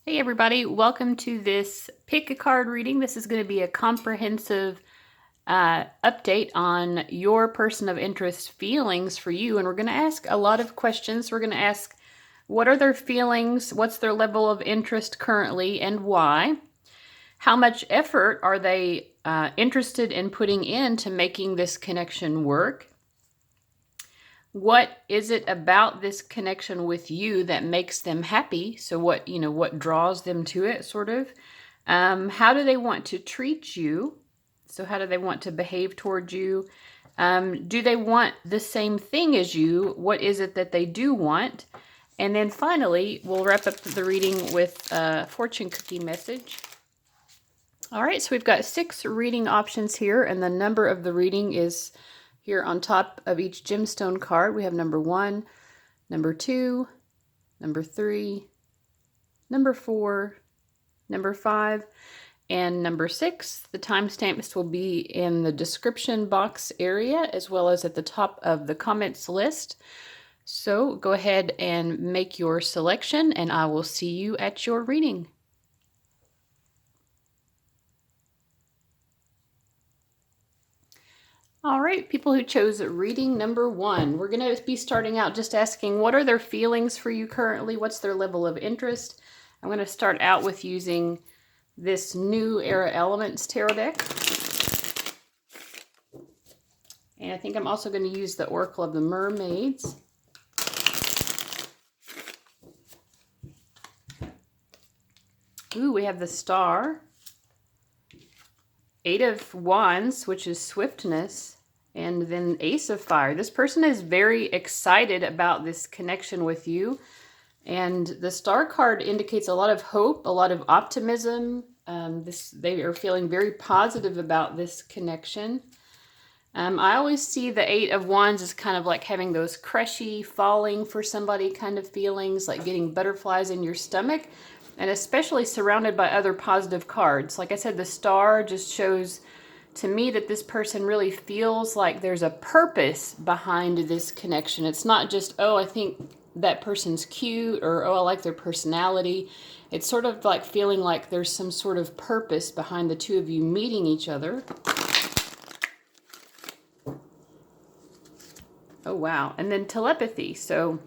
Hey everybody, welcome to this pick a card reading. This is going to be a comprehensive update on your person of interest feelings for you. And we're going to ask a lot of questions. We're going to ask what are their feelings, what's their level of interest currently, and why? How much effort are they interested in putting into making this connection work? What is it about this connection with you that makes them happy? So what draws them to it, sort of. How do they want to treat you? So how do they want to behave towards you? Do they want the same thing as you? What is it that they do want? And then finally, we'll wrap up the reading with a fortune cookie message. All right, so we've got 6 reading options here, and the number of the reading is here on top of each gemstone card. We have number 1, number 2, number 3, number 4, number 5, and number 6. The timestamps will be in the description box area as well as at the top of the comments list. So go ahead and make your selection, and I will see you at your reading. All right, people who chose reading number 1, we're going to be starting out just asking what are their feelings for you currently? What's their level of interest? I'm going to start out with using this New Era Elements Tarot deck. And I think I'm also going to use the Oracle of the Mermaids. Ooh, we have the Star. 8 of Wands, which is swiftness, and then Ace of Fire. This person is very excited about this connection with you, and the Star card indicates a lot of hope, a lot of optimism. They are feeling very positive about this connection. I always see the 8 of Wands as kind of like having those crushy, falling for somebody kind of feelings, like getting butterflies in your stomach. And especially surrounded by other positive cards. Like I said, the Star just shows to me that this person really feels like there's a purpose behind this connection. It's not just, oh, I think that person's cute, or oh, I like their personality. It's sort of like feeling like there's some sort of purpose behind the two of you meeting each other. Oh, wow. And then telepathy. So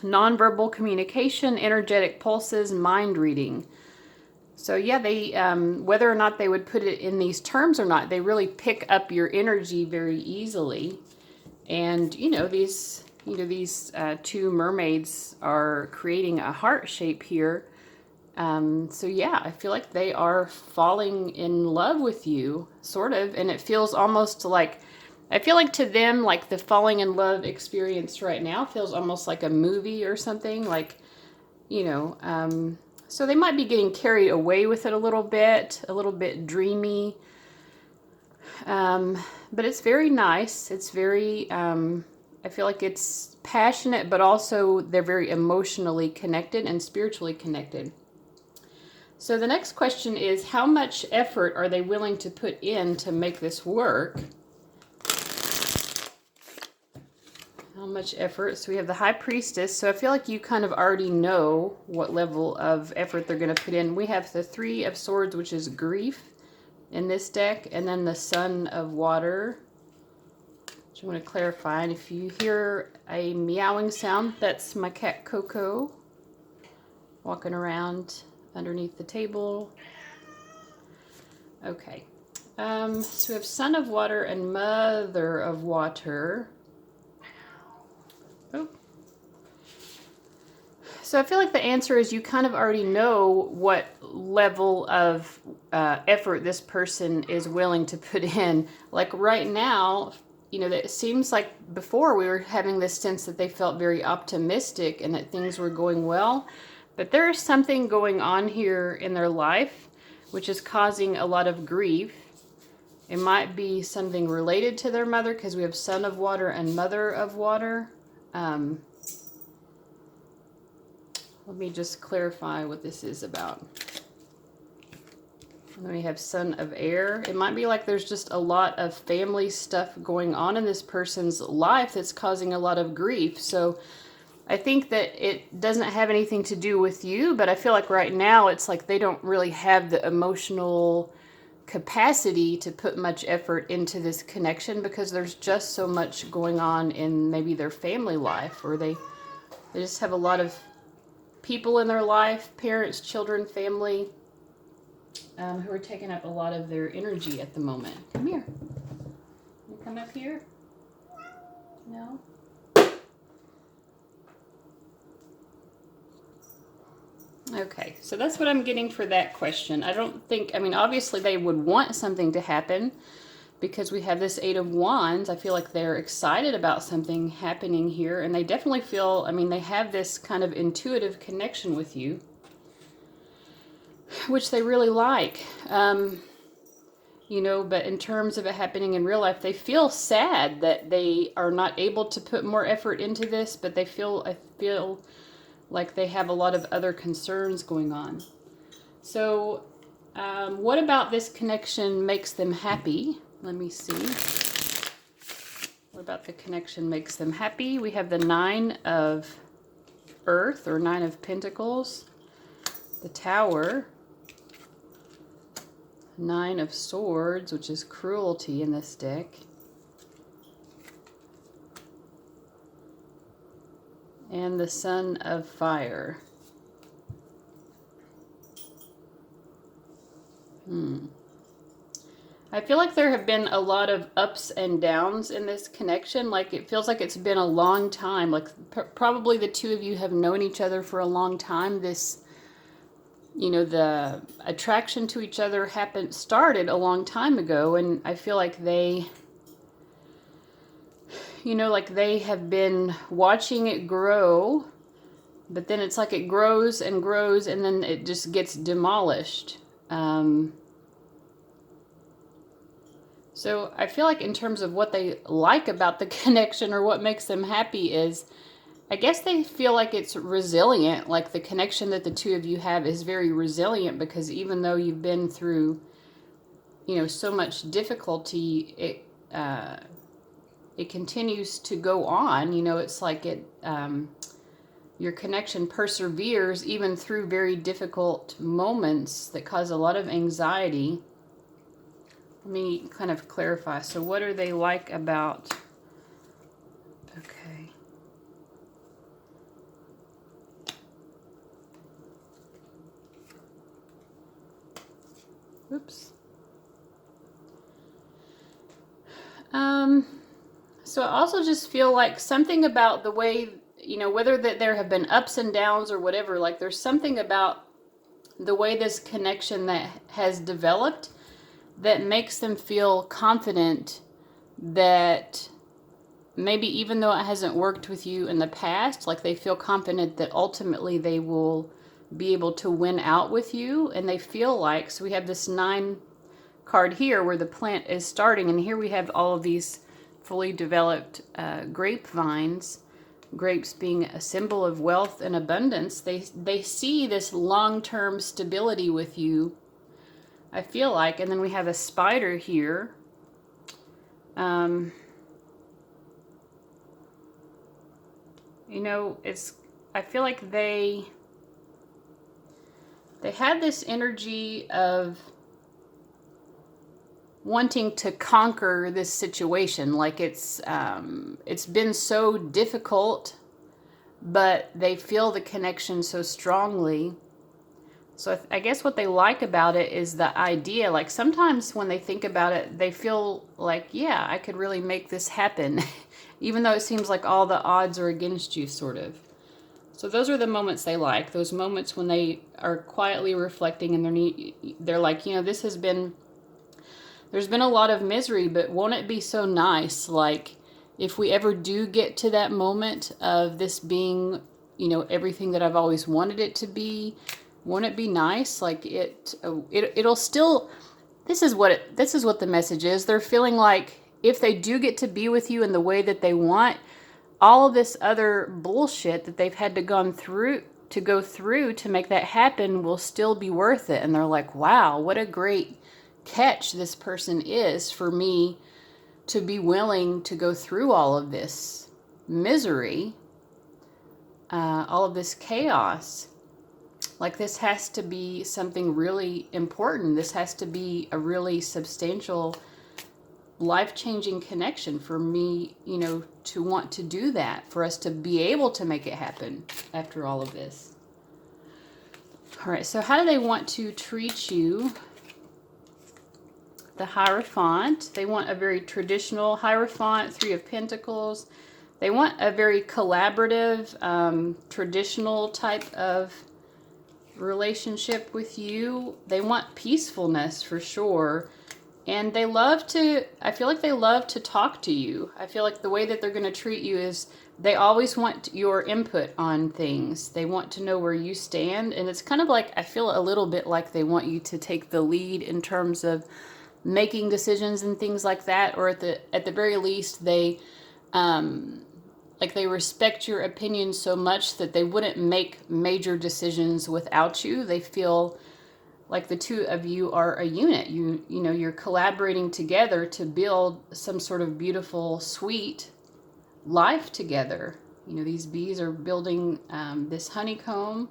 nonverbal communication, energetic pulses, mind reading. So yeah, they whether or not they would put it in these terms or not, they really pick up your energy very easily. And these 2 mermaids are creating a heart shape here. So yeah, I feel like they are falling in love with you, sort of, and it feels almost like, I feel like to them, like the falling in love experience right now feels almost like a movie or something, like, so they might be getting carried away with it a little bit dreamy. But it's very nice. It's very, I feel like it's passionate, but also they're very emotionally connected and spiritually connected. So the next question is, how much effort are they willing to put in to make this work? How much effort? So we have the High Priestess. So I feel like you kind of already know what level of effort they're going to put in. We have the 3 of Swords, which is grief in this deck, and then the Sun of Water, which I want to clarify. And if you hear a meowing sound, that's my cat Coco walking around underneath the table. Okay. So we have Son of Water and Mother of Water. Oh. So I feel like the answer is you kind of already know what level of effort this person is willing to put in. Like right now, it seems like before we were having this sense that they felt very optimistic and that things were going well. But there is something going on here in their life which is causing a lot of grief. It might be something related to their mother, because we have Son of Water and Mother of Water. Let me just clarify what this is about. And then we have Son of Air. It might be like there's just a lot of family stuff going on in this person's life that's causing a lot of grief. So I think that it doesn't have anything to do with you, but I feel like right now it's like they don't really have the emotional capacity to put much effort into this connection because there's just so much going on in maybe their family life, or they just have a lot of people in their life, parents, children, family, who are taking up a lot of their energy at the moment. Come here. You come up here? No? Okay, so that's what I'm getting for that question. I don't think, I mean, obviously they would want something to happen because we have this Eight of Wands. I feel like they're excited about something happening here, and they definitely feel, I mean, they have this kind of intuitive connection with you, which they really like. You know, but in terms of it happening in real life, they feel sad that they are not able to put more effort into this, but I feel like they have a lot of other concerns going on. So, what about this connection makes them happy? Let me see. What about the connection makes them happy? We have the Nine of Earth, or Nine of Pentacles, the Tower, Nine of Swords, which is cruelty in this deck, and the Sun of Fire. I feel like there have been a lot of ups and downs in this connection. Like, it feels like it's been a long time. Like, probably the two of you have known each other for a long time. This, you know, the attraction to each other started a long time ago, and I feel like they, you know, like they have been watching it grow, but then it's like it grows and grows, and then it just gets demolished. So I feel like in terms of what they like about the connection, or what makes them happy, is I guess they feel like it's resilient. Like, the connection that the two of you have is very resilient, because even though you've been through, you know, so much difficulty, it continues to go on. You know, it's like your connection perseveres even through very difficult moments that cause a lot of anxiety. Let me kind of clarify. So what are they like about... Okay. Oops. So I also just feel like something about the way, you know, whether that there have been ups and downs or whatever, like there's something about the way this connection that has developed that makes them feel confident that maybe even though it hasn't worked with you in the past, like they feel confident that ultimately they will be able to win out with you. And they feel like, so we have this 9 card here where the plant is starting, and here we have all of these fully developed grapevines, grapes being a symbol of wealth and abundance. They see this long-term stability with you, I feel like. And then we have a spider here. You know, I feel like they had this energy of wanting to conquer this situation. Like, it's been so difficult, but they feel the connection so strongly. So I guess what they like about it is the idea. Like, sometimes when they think about it, they feel like, yeah, I could really make this happen, even though it seems like all the odds are against you, sort of. So those are the moments they like. Those moments when they are quietly reflecting, and they're like, you know, there's been a lot of misery, but won't it be so nice? Like, if we ever do get to that moment of this being, you know, everything that I've always wanted it to be, won't it be nice? Like, it'll still, this is what the message is. They're feeling like if they do get to be with you in the way that they want, all of this other bullshit that they've had to go through to make that happen will still be worth it. And they're like, wow, what a great catch this person is for me to be willing to go through all of this misery all of this chaos. Like this has to be something really important. This has to be a really substantial, life-changing connection for me, you know, to want to do that, for us to be able to make it happen after all of this. All right, so how do they want to treat you? The Hierophant. They want a very traditional Hierophant, Three of Pentacles. They want a very collaborative, traditional type of relationship with you. They want peacefulness for sure. And they love to, I feel like they love to talk to you. I feel like the way that they're going to treat you is they always want your input on things. They want to know where you stand. And it's kind of like, I feel a little bit like they want you to take the lead in terms of making decisions and things like that. Or at the very least, they, like they respect your opinion so much that they wouldn't make major decisions without you. They feel like the two of you are a unit. You know, you're collaborating together to build some sort of beautiful, sweet life together. You know, these bees are building this honeycomb.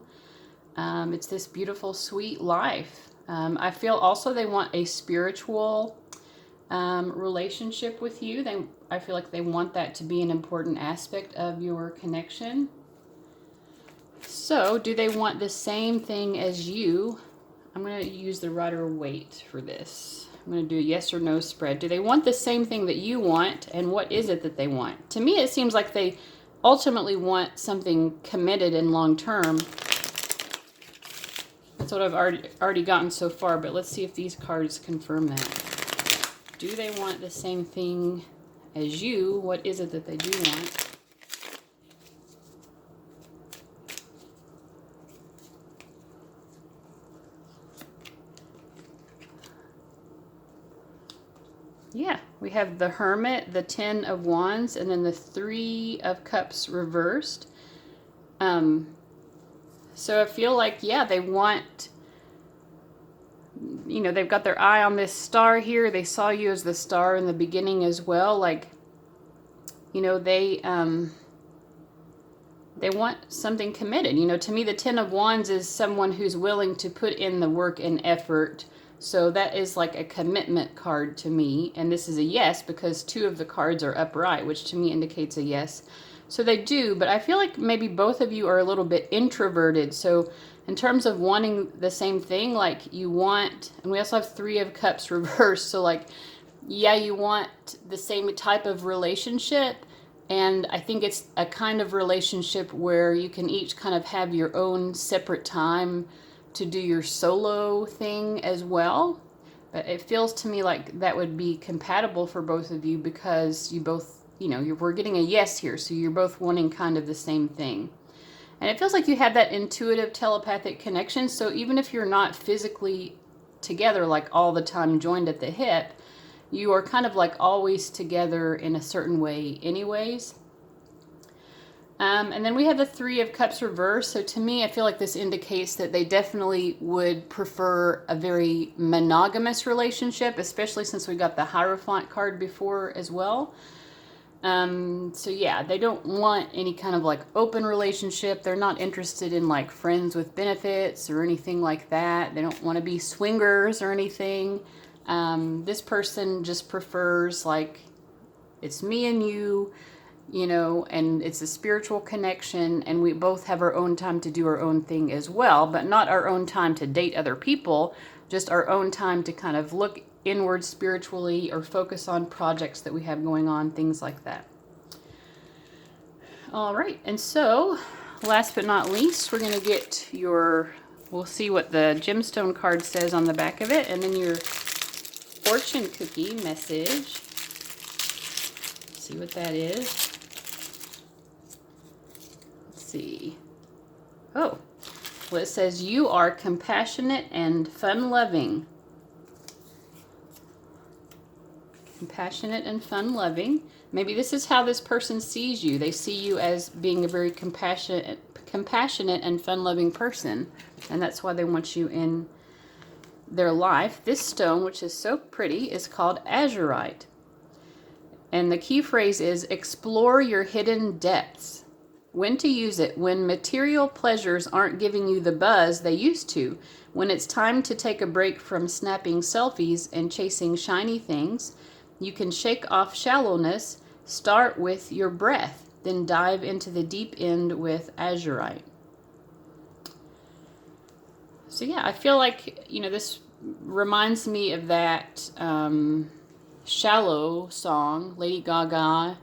It's this beautiful, sweet life. I feel also they want a spiritual relationship with you. I feel like they want that to be an important aspect of your connection. So, do they want the same thing as you? I'm going to use the Rider-Waite for this. I'm going to do a yes or no spread. Do they want the same thing that you want, and what is it that they want? To me, it seems like they ultimately want something committed and long-term. That's what I've already gotten so far, but let's see if these cards confirm that. Do they want the same thing as you? What is it that they do want? Yeah, we have the Hermit, the Ten of Wands, and then the Three of Cups reversed. So I feel like, yeah, they want, you know, they've got their eye on this star here. They saw you as the star in the beginning as well. Like, you know, they want something committed. You know, to me, the Ten of Wands is someone who's willing to put in the work and effort. So that is like a commitment card to me. And this is a yes because two of the cards are upright, which to me indicates a yes. So they do, but I feel like maybe both of you are a little bit introverted. So in terms of wanting the same thing, like you want, and we also have Three of Cups reversed. So like, yeah, you want the same type of relationship. And I think it's a kind of relationship where you can each kind of have your own separate time to do your solo thing as well. But it feels to me like that would be compatible for both of you because you both, you know, we're getting a yes here. So you're both wanting kind of the same thing. And it feels like you have that intuitive telepathic connection. So even if you're not physically together, like all the time joined at the hip, you are kind of like always together in a certain way anyways. And then we have the Three of Cups reversed. So to me, I feel like this indicates that they definitely would prefer a very monogamous relationship, especially since we got the Hierophant card before as well. So yeah, they don't want any kind of like open relationship. They're not interested in like friends with benefits or anything like that. They don't want to be swingers or anything. This person just prefers like, it's me and you, you know, and it's a spiritual connection, and we both have our own time to do our own thing as well, but not our own time to date other people, just our own time to kind of look inward spiritually or focus on projects that we have going on, things like that. All right, and so last but not least, we're going to get your, we'll see what the gemstone card says on the back of it, and then your fortune cookie message. See what that is. Let's see. Oh, well, it says you are compassionate and fun-loving. Compassionate and fun-loving. Maybe this is how this person sees you. They see you as being a very compassionate and fun-loving person, and that's why they want you in their life. This stone, which is so pretty, is called azurite. And the key phrase is explore your hidden depths When to use it. When material pleasures aren't giving you the buzz they used to. When it's time to take a break from snapping selfies and chasing shiny things. You can shake off shallowness. Start with your breath. Then dive into the deep end with azurite. So yeah, I feel like, this reminds me of that Shallow song, Lady Gaga.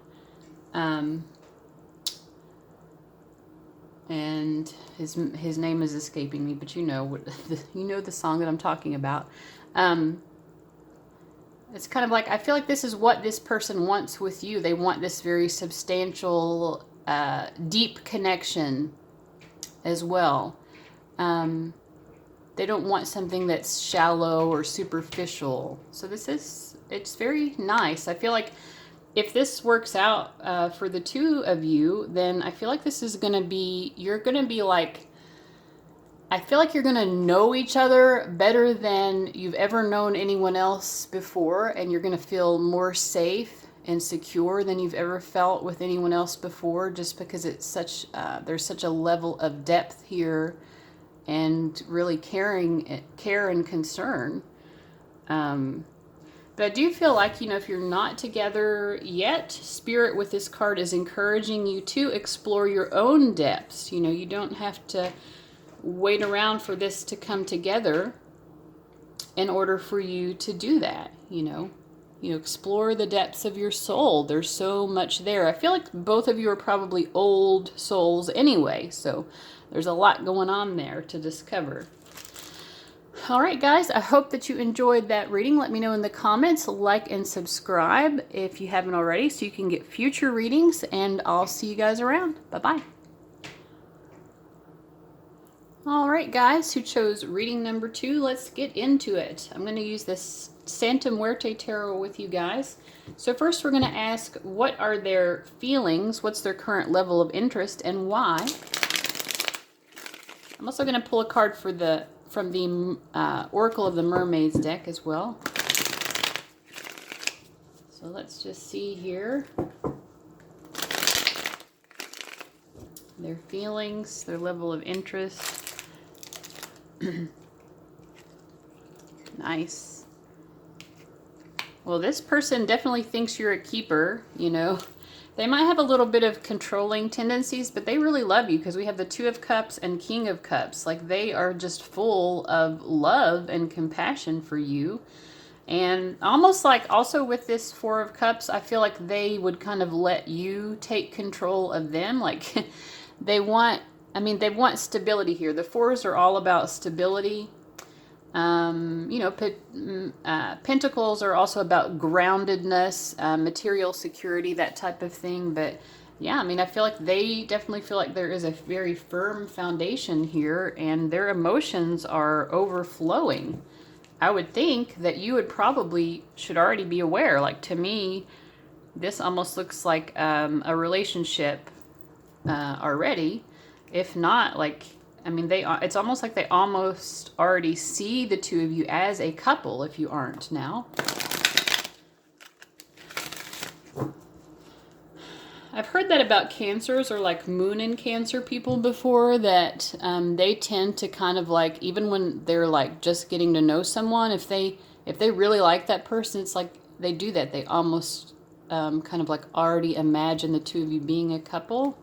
And his name is escaping me, but you know the song that I'm talking about. It's kind of like, I feel like this is what this person wants with you. They want this very substantial, deep connection as well. They don't want something that's shallow or superficial. So it's very nice. I feel like if this works out for the two of you, then I feel like this is going to be, you're going to be like, I feel like you're going to know each other better than you've ever known anyone else before. And you're going to feel more safe and secure than you've ever felt with anyone else before, just because it's there's such a level of depth here and really care and concern. But I do feel like, if you're not together yet, Spirit with this card is encouraging you to explore your own depths. You don't have to wait around for this to come together in order for you to do that. Explore the depths of your soul. There's so much there. I feel like both of you are probably old souls anyway, so there's a lot going on there to discover. All right, guys, I hope that you enjoyed that reading. Let me know in the comments, like and subscribe if you haven't already so you can get future readings, and I'll see you guys around. Bye-bye. All right, guys, who chose reading number 2, let's get into it. I'm going to use this Santa Muerte Tarot with you guys. So first we're going to ask, what are their feelings? What's their current level of interest and why? I'm also going to pull a card from the Oracle of the Mermaids deck as well. So let's just see here. Their feelings, their level of interest. Nice. Well, this person definitely thinks you're a keeper, They might have a little bit of controlling tendencies, but they really love you because we have the 2 of Cups and King of Cups. Like, they are just full of love and compassion for you. And almost like also with this 4 of Cups, I feel like they would kind of let you take control of them. Like, they want stability here. The 4s are all about stability. Pentacles are also about groundedness, material security, that type of thing. But yeah, I feel like they definitely feel like there is a very firm foundation here and their emotions are overflowing. I would think that you should already be aware. Like, to me, this almost looks like a relationship already. If not, it's almost like they almost already see the 2 of you as a couple if you aren't now. I've heard that about Cancers or like Moon in Cancer people before, that they tend to kind of like, even when they're like just getting to know someone, if they really like that person, it's like they do that. They almost kind of like already imagine the 2 of you being a couple.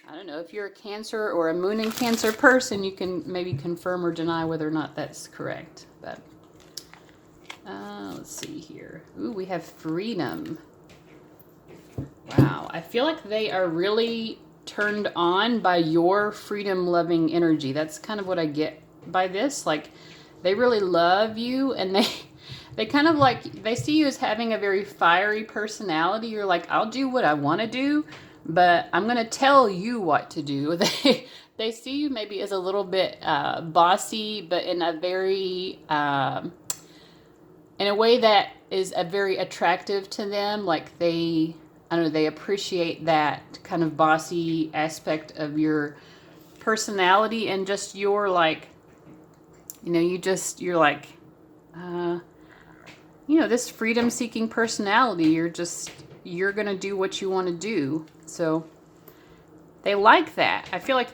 I don't know, if you're a Cancer or a Moon in Cancer person, you can maybe confirm or deny whether or not that's correct. But let's see here. Ooh, we have freedom. Wow, I feel like they are really turned on by your freedom-loving energy. That's kind of what I get by this. Like, they really love you, and they kind of like, they see you as having a very fiery personality. You're like, I'll do what I want to do, but I'm going to tell you what to do. They see you maybe as a little bit bossy, but in a very, in a way that is very attractive to them. Like, they appreciate that kind of bossy aspect of your personality, and just your like, you're like, this freedom-seeking personality. You're going to do what you want to do. So they like that. I feel like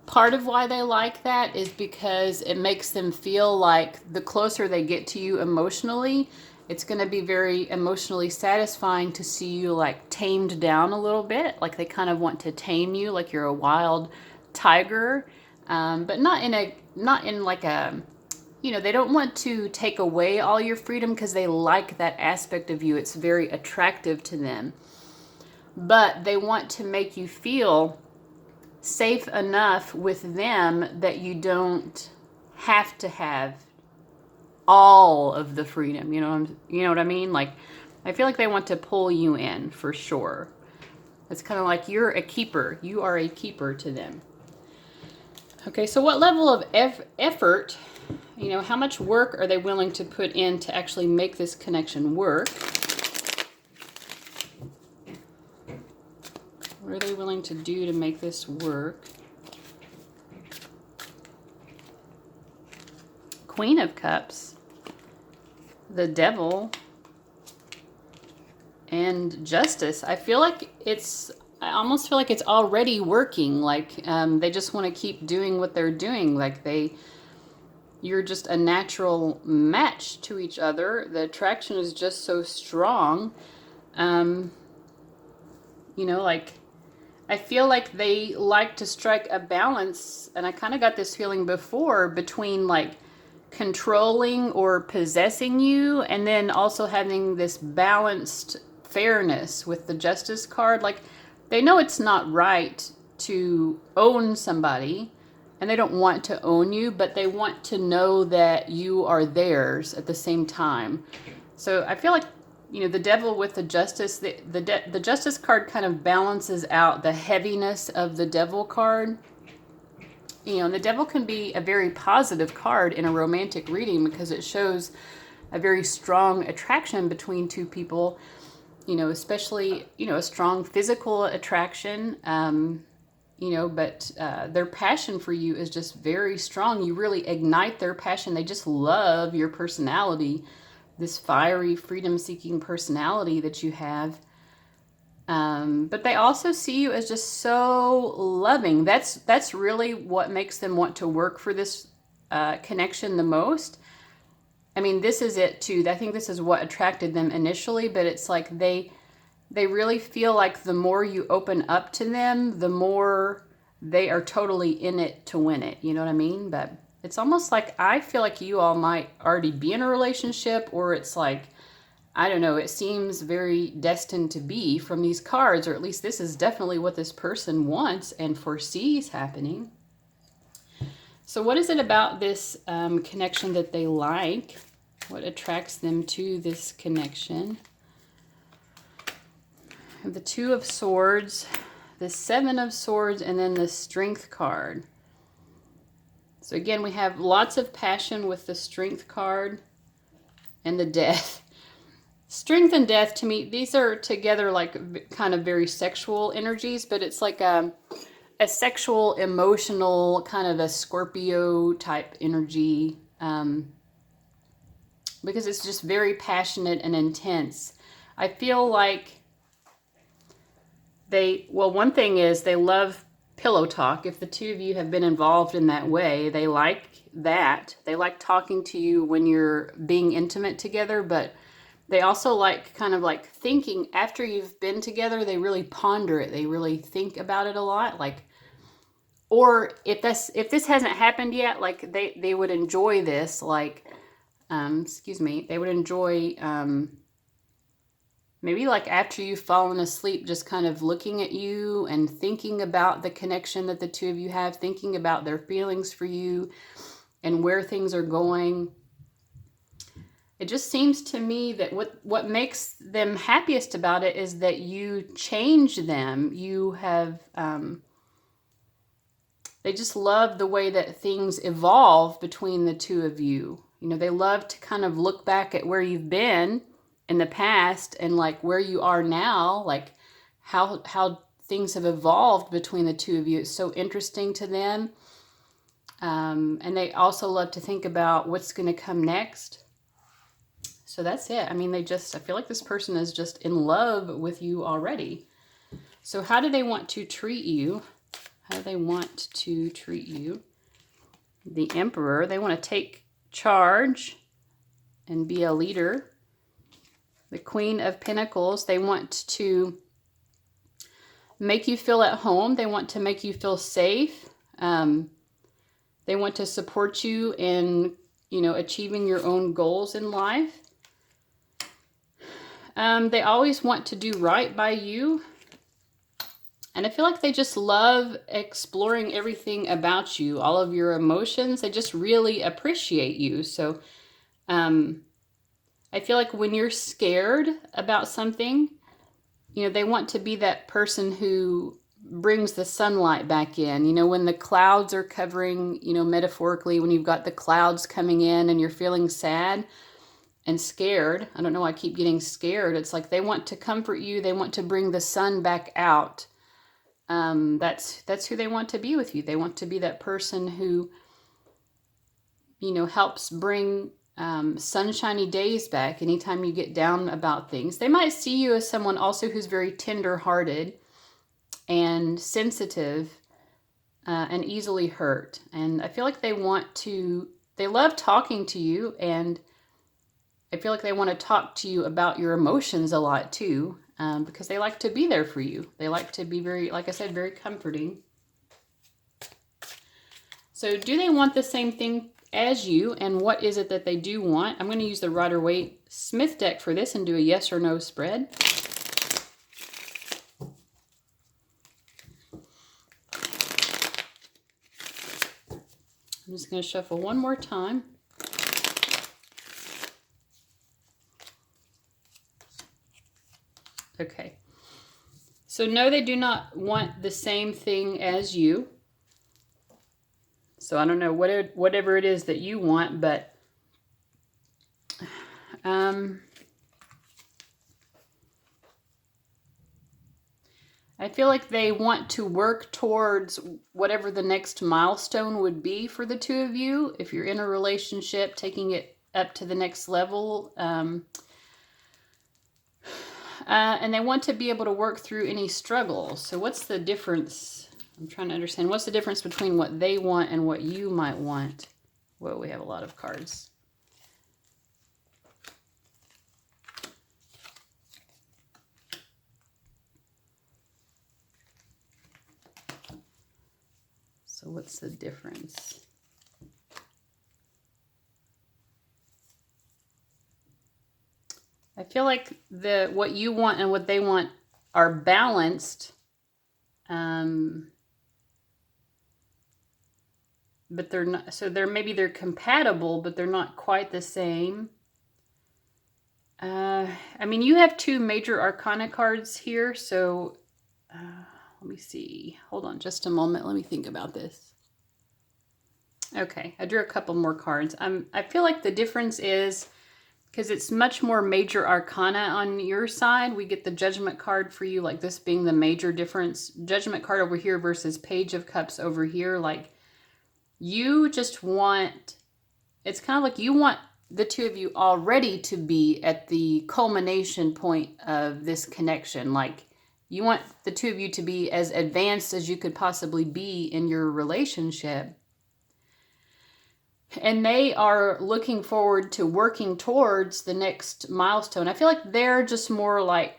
part of why they like that is because it makes them feel like the closer they get to you emotionally, it's going to be very emotionally satisfying to see you like tamed down a little bit. Like they kind of want to tame you like you're a wild tiger, but not in like a, they don't want to take away all your freedom because they like that aspect of you. It's very attractive to them. But they want to make you feel safe enough with them that you don't have to have all of the freedom. You know what I mean? Like, I feel like they want to pull you in for sure. It's kind of like you're a keeper. You are a keeper to them. Okay, so what level of effort, how much work are they willing to put in to actually make this connection work? What are they willing to do to make this work? Queen of Cups, the Devil, and Justice. I almost feel like it's already working. Like they just want to keep doing what they're doing. Like you're just a natural match to each other. The attraction is just so strong. Like I feel like they like to strike a balance, and I kind of got this feeling before, between like controlling or possessing you and then also having this balanced fairness with the Justice card. Like they know it's not right to own somebody and they don't want to own you, but they want to know that you are theirs at the same time. So I feel like the Devil with the Justice, the Justice card kind of balances out the heaviness of the Devil card. The Devil can be a very positive card in a romantic reading because it shows a very strong attraction between two people, especially, a strong physical attraction, but their passion for you is just very strong. You really ignite their passion. They just love your personality, this fiery, freedom-seeking personality that you have. But they also see you as just so loving. That's really what makes them want to work for this connection the most. I mean, this is it too. I think this is what attracted them initially, but it's like they really feel like the more you open up to them, the more they are totally in it to win it. You know what I mean? But it's almost like I feel like you all might already be in a relationship, or it's like, I don't know, it seems very destined to be from these cards, or at least this is definitely what this person wants and foresees happening. So what is it about this connection that they like? What attracts them to this connection? The Two of Swords, the Seven of Swords, and then the Strength card. So again, we have lots of passion with the Strength card and the Death. Strength and Death, to me, these are together like kind of very sexual energies, but it's like a sexual, emotional, kind of a Scorpio type energy, because it's just very passionate and intense. I feel like one thing is they love pillow talk. If the two of you have been involved in that way, they like that. They like talking to you when you're being intimate together, but they also like kind of like thinking after you've been together. They really ponder it. They really think about it a lot. Like, or if this hasn't happened yet, like they would enjoy this. Like, they would enjoy maybe like after you've fallen asleep, just kind of looking at you and thinking about the connection that the two of you have, thinking about their feelings for you and where things are going. It just seems to me that what makes them happiest about it is that you change them. You have, they just love the way that things evolve between the two of you. They love to kind of look back at where you've been in the past and like where you are now, like how things have evolved between the two of you. It's so interesting to them. And they also love to think about what's going to come next. So that's it. I mean, I feel like this person is just in love with you already. So how do they want to treat you? How do they want to treat you? The Emperor, they want to take charge and be a leader. The Queen of Pentacles, they want to make you feel at home. They want to make you feel safe. They want to support you in, achieving your own goals in life. They always want to do right by you. And I feel like they just love exploring everything about you, all of your emotions. They just really appreciate you. So I feel like when you're scared about something, they want to be that person who brings the sunlight back in. When the clouds are covering, metaphorically, when you've got the clouds coming in and you're feeling sad and scared. I don't know why I keep getting scared. It's like they want to comfort you. They want to bring the sun back out. That's who they want to be with you. They want to be that person who, helps bring sunshiny days back anytime you get down about things. They might see you as someone also who's very tender-hearted and sensitive and easily hurt. And I feel like they love talking to you, and I feel like they want to talk to you about your emotions a lot too, because they like to be there for you. They like to be very, like I said, very comforting. So do they want the same thing as you, and what is it that they do want? I'm going to use the Rider-Waite-Smith deck for this and do a yes or no spread. I'm just going to shuffle one more time. Okay. So no, they do not want the same thing as you. So I don't know whatever it is that you want, but I feel like they want to work towards whatever the next milestone would be for the two of you. If you're in a relationship, taking it up to the next level. And they want to be able to work through any struggles. So what's the difference? I'm trying to understand. What's the difference between what they want and what you might want? Whoa, we have a lot of cards. So what's the difference? I feel like what you want and what they want are balanced, but they're not. So maybe they're compatible, but they're not quite the same. I mean, you have two major arcana cards here, so let me see. Hold on just a moment. Let me think about this. Okay, I drew a couple more cards. I feel like the difference is, because it's much more major arcana on your side, we get the Judgment card for you, like this being the major difference. Judgment card over here versus Page of Cups over here. Like, you just want, it's kind of like you want the two of you already to be at the culmination point of this connection. Like, you want the two of you to be as advanced as you could possibly be in your relationship. And they are looking forward to working towards the next milestone. I feel like they're just more like,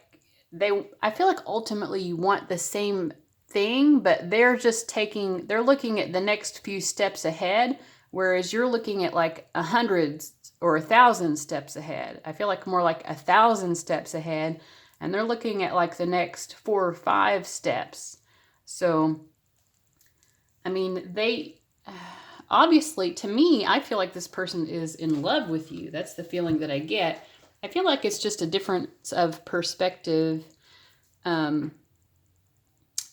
I feel like ultimately you want the same thing, but they're looking at the next few steps ahead, whereas you're looking at like 100 or 1,000 steps ahead. I feel like more like 1,000 steps ahead, and they're looking at like the next 4 or 5 steps. So, I mean, obviously, to me, I feel like this person is in love with you. That's the feeling that I get. I feel like it's just a difference of perspective.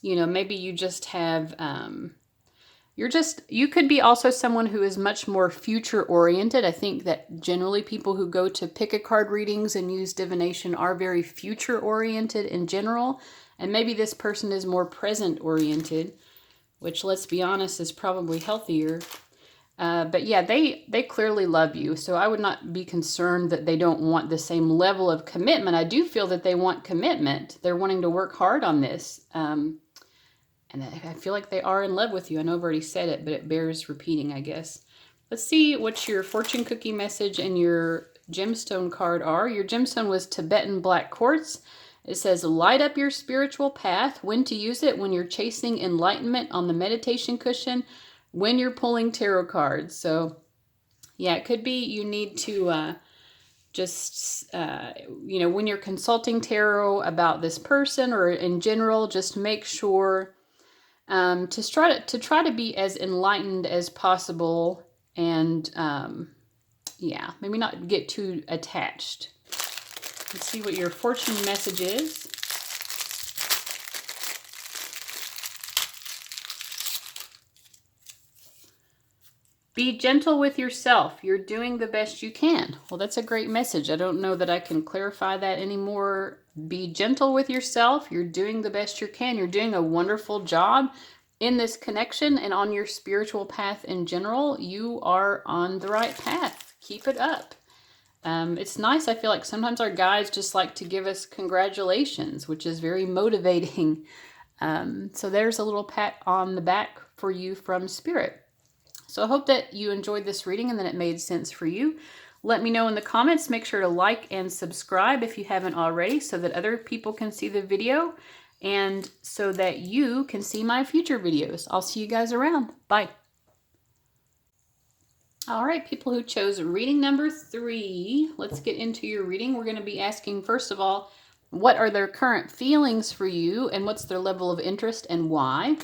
Maybe you just have, you could be also someone who is much more future oriented. I think that generally people who go to pick-a-card readings and use divination are very future oriented in general. And maybe this person is more present oriented, which, let's be honest, is probably healthier. But yeah, they clearly love you. So I would not be concerned that they don't want the same level of commitment. I do feel that they want commitment. They're wanting to work hard on this. And I feel like they are in love with you. I know I've already said it, but it bears repeating, I guess. Let's see what your fortune cookie message and your gemstone card are. Your gemstone was Tibetan black quartz. It says, light up your spiritual path. When to use it: when you're chasing enlightenment on the meditation cushion, when you're pulling tarot cards. So yeah, it could be you need to when you're consulting tarot about this person or in general, just make sure to try to be as enlightened as possible, and yeah, maybe not get too attached. Let's see what your fortune message is. Be gentle with yourself. You're doing the best you can. Well, that's a great message. I don't know that I can clarify that anymore. Be gentle with yourself. You're doing the best you can. You're doing a wonderful job in this connection and on your spiritual path in general. You are on the right path. Keep it up. It's nice. I feel like sometimes our guides just like to give us congratulations, which is very motivating. So there's a little pat on the back for you from Spirit. So I hope that you enjoyed this reading and that it made sense for you. Let me know in the comments. Make sure to like and subscribe if you haven't already, so that other people can see the video and so that you can see my future videos. I'll see you guys around. Bye. All right, people who chose reading number 3, let's get into your reading. We're going to be asking, first of all, what are their current feelings for you and what's their level of interest and why?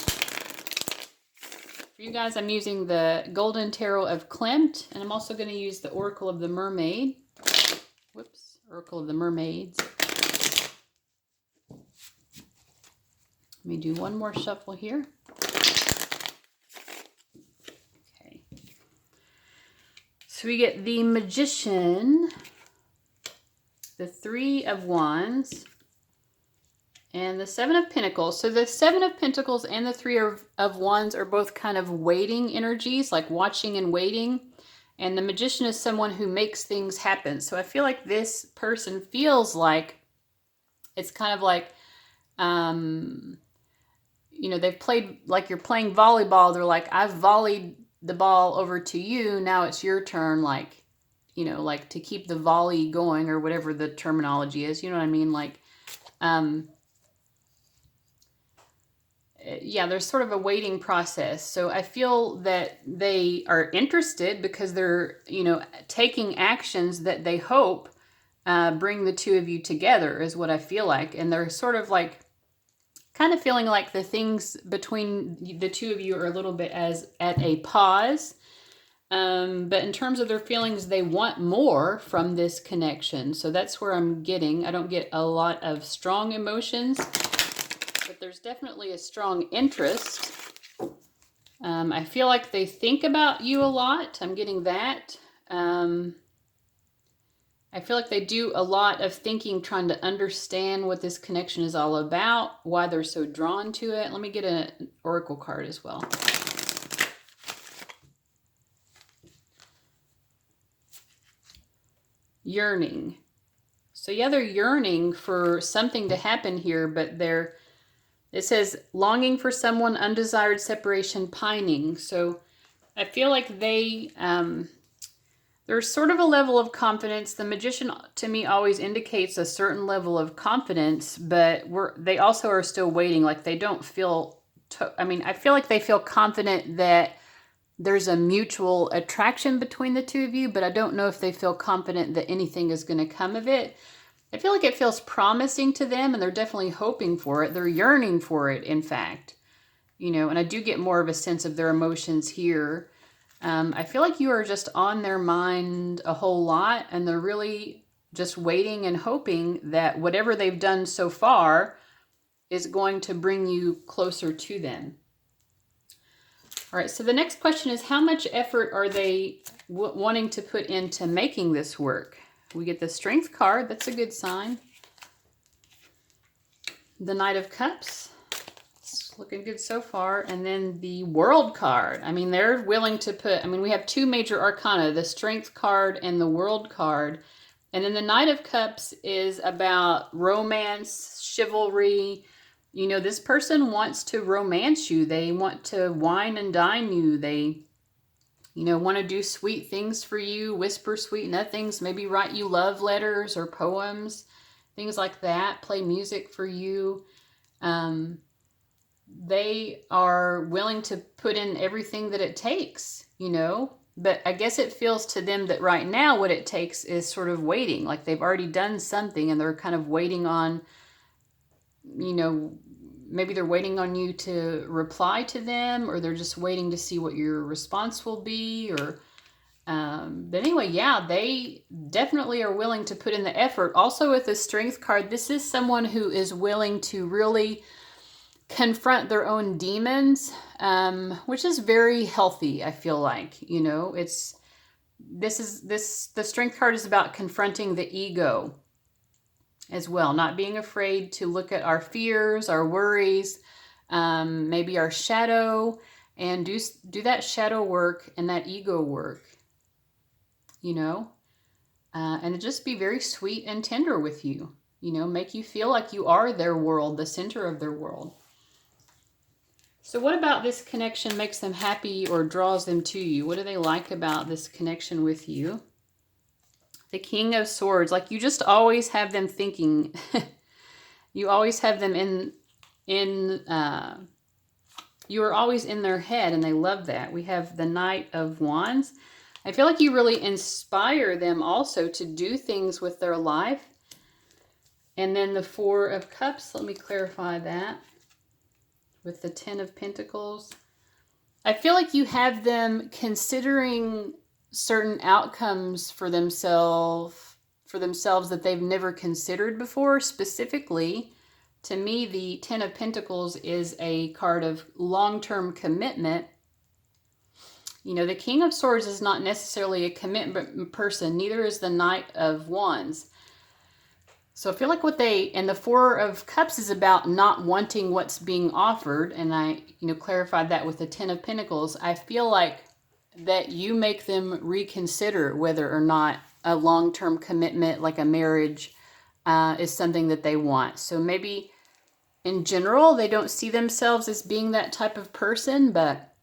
For you guys, I'm using the Golden Tarot of Klimt, and I'm also going to use the Oracle of the Mermaid. Whoops, Oracle of the Mermaids. Let me do one more shuffle here. Okay. So we get the Magician, the Three of Wands, and the Seven of Pentacles. So the Seven of Pentacles and the Three of Wands are both kind of waiting energies, like watching and waiting. And the Magician is someone who makes things happen. So I feel like this person feels like it's kind of like, they've played, like you're playing volleyball. They're like, I've volleyed the ball over to you. Now it's your turn, like to keep the volley going, or whatever the terminology is. You know what I mean? Like, yeah, there's sort of a waiting process. So I feel that they are interested because they're, taking actions that they hope bring the two of you together, is what I feel like. And they're sort of like, kind of feeling like the things between the two of you are a little bit as at a pause. But in terms of their feelings, they want more from this connection. So that's where I'm getting. I don't get a lot of strong emotions, but there's definitely a strong interest. I feel like they think about you a lot. I'm getting that. I feel like they do a lot of thinking, trying to understand what this connection is all about, why they're so drawn to it. Let me get an oracle card as well. Yearning. So yeah, they're yearning for something to happen here, but it says longing for someone, undesired separation, pining. So I feel like there's sort of a level of confidence. The Magician to me always indicates a certain level of confidence, but they also are still waiting. Like they don't feel, I feel like they feel confident that there's a mutual attraction between the two of you, but I don't know if they feel confident that anything is going to come of it. I feel like it feels promising to them, and they're definitely hoping for it. They're yearning for it, in fact. And I do get more of a sense of their emotions here. I feel like you are just on their mind a whole lot, and they're really just waiting and hoping that whatever they've done so far is going to bring you closer to them. All right, so the next question is, how much effort are they wanting to put into making this work? We get the Strength card. That's a good sign. The Knight of Cups. Looking good so far. And then the World card. I mean, they're willing to put, I mean, we have two major arcana, the Strength card and the World card. And then the Knight of Cups is about romance, chivalry. You know, this person wants to romance you. They want to wine and dine you. They, you know, want to do sweet things for you, whisper sweet nothings, maybe write you love letters or poems, things like that, play music for you. They are willing to put in everything that it takes, you know. But I guess it feels to them that right now what it takes is sort of waiting. Like they've already done something and they're kind of waiting on, you know, maybe they're waiting on you to reply to them, or they're just waiting to see what your response will be. Or but anyway, yeah, they definitely are willing to put in the effort. Also with the Strength card, this is someone who is willing to really confront their own demons, which is very healthy. I feel like, you know, the Strength card is about confronting the ego as well, not being afraid to look at our fears, our worries, maybe our shadow, and do that shadow work and that ego work, you know, and just be very sweet and tender with you, you know, make you feel like you are their world, the center of their world. So what about this connection makes them happy or draws them to you? What do they like about this connection with you? The King of Swords, like you just always have them thinking. You always have them you are always in their head, and they love that. We have the Knight of Wands. I feel like you really inspire them also to do things with their life. And then the Four of Cups, let me clarify that. With the Ten of Pentacles, I feel like you have them considering certain outcomes for themselves that they've never considered before. Specifically, to me, the Ten of Pentacles is a card of long-term commitment. You know, the King of Swords is not necessarily a commitment person, neither is the Knight of Wands. So I feel like and the Four of Cups is about not wanting what's being offered. And I, you know, clarified that with the Ten of Pentacles. I feel like that you make them reconsider whether or not a long-term commitment, like a marriage, is something that they want. So maybe in general, they don't see themselves as being that type of person, but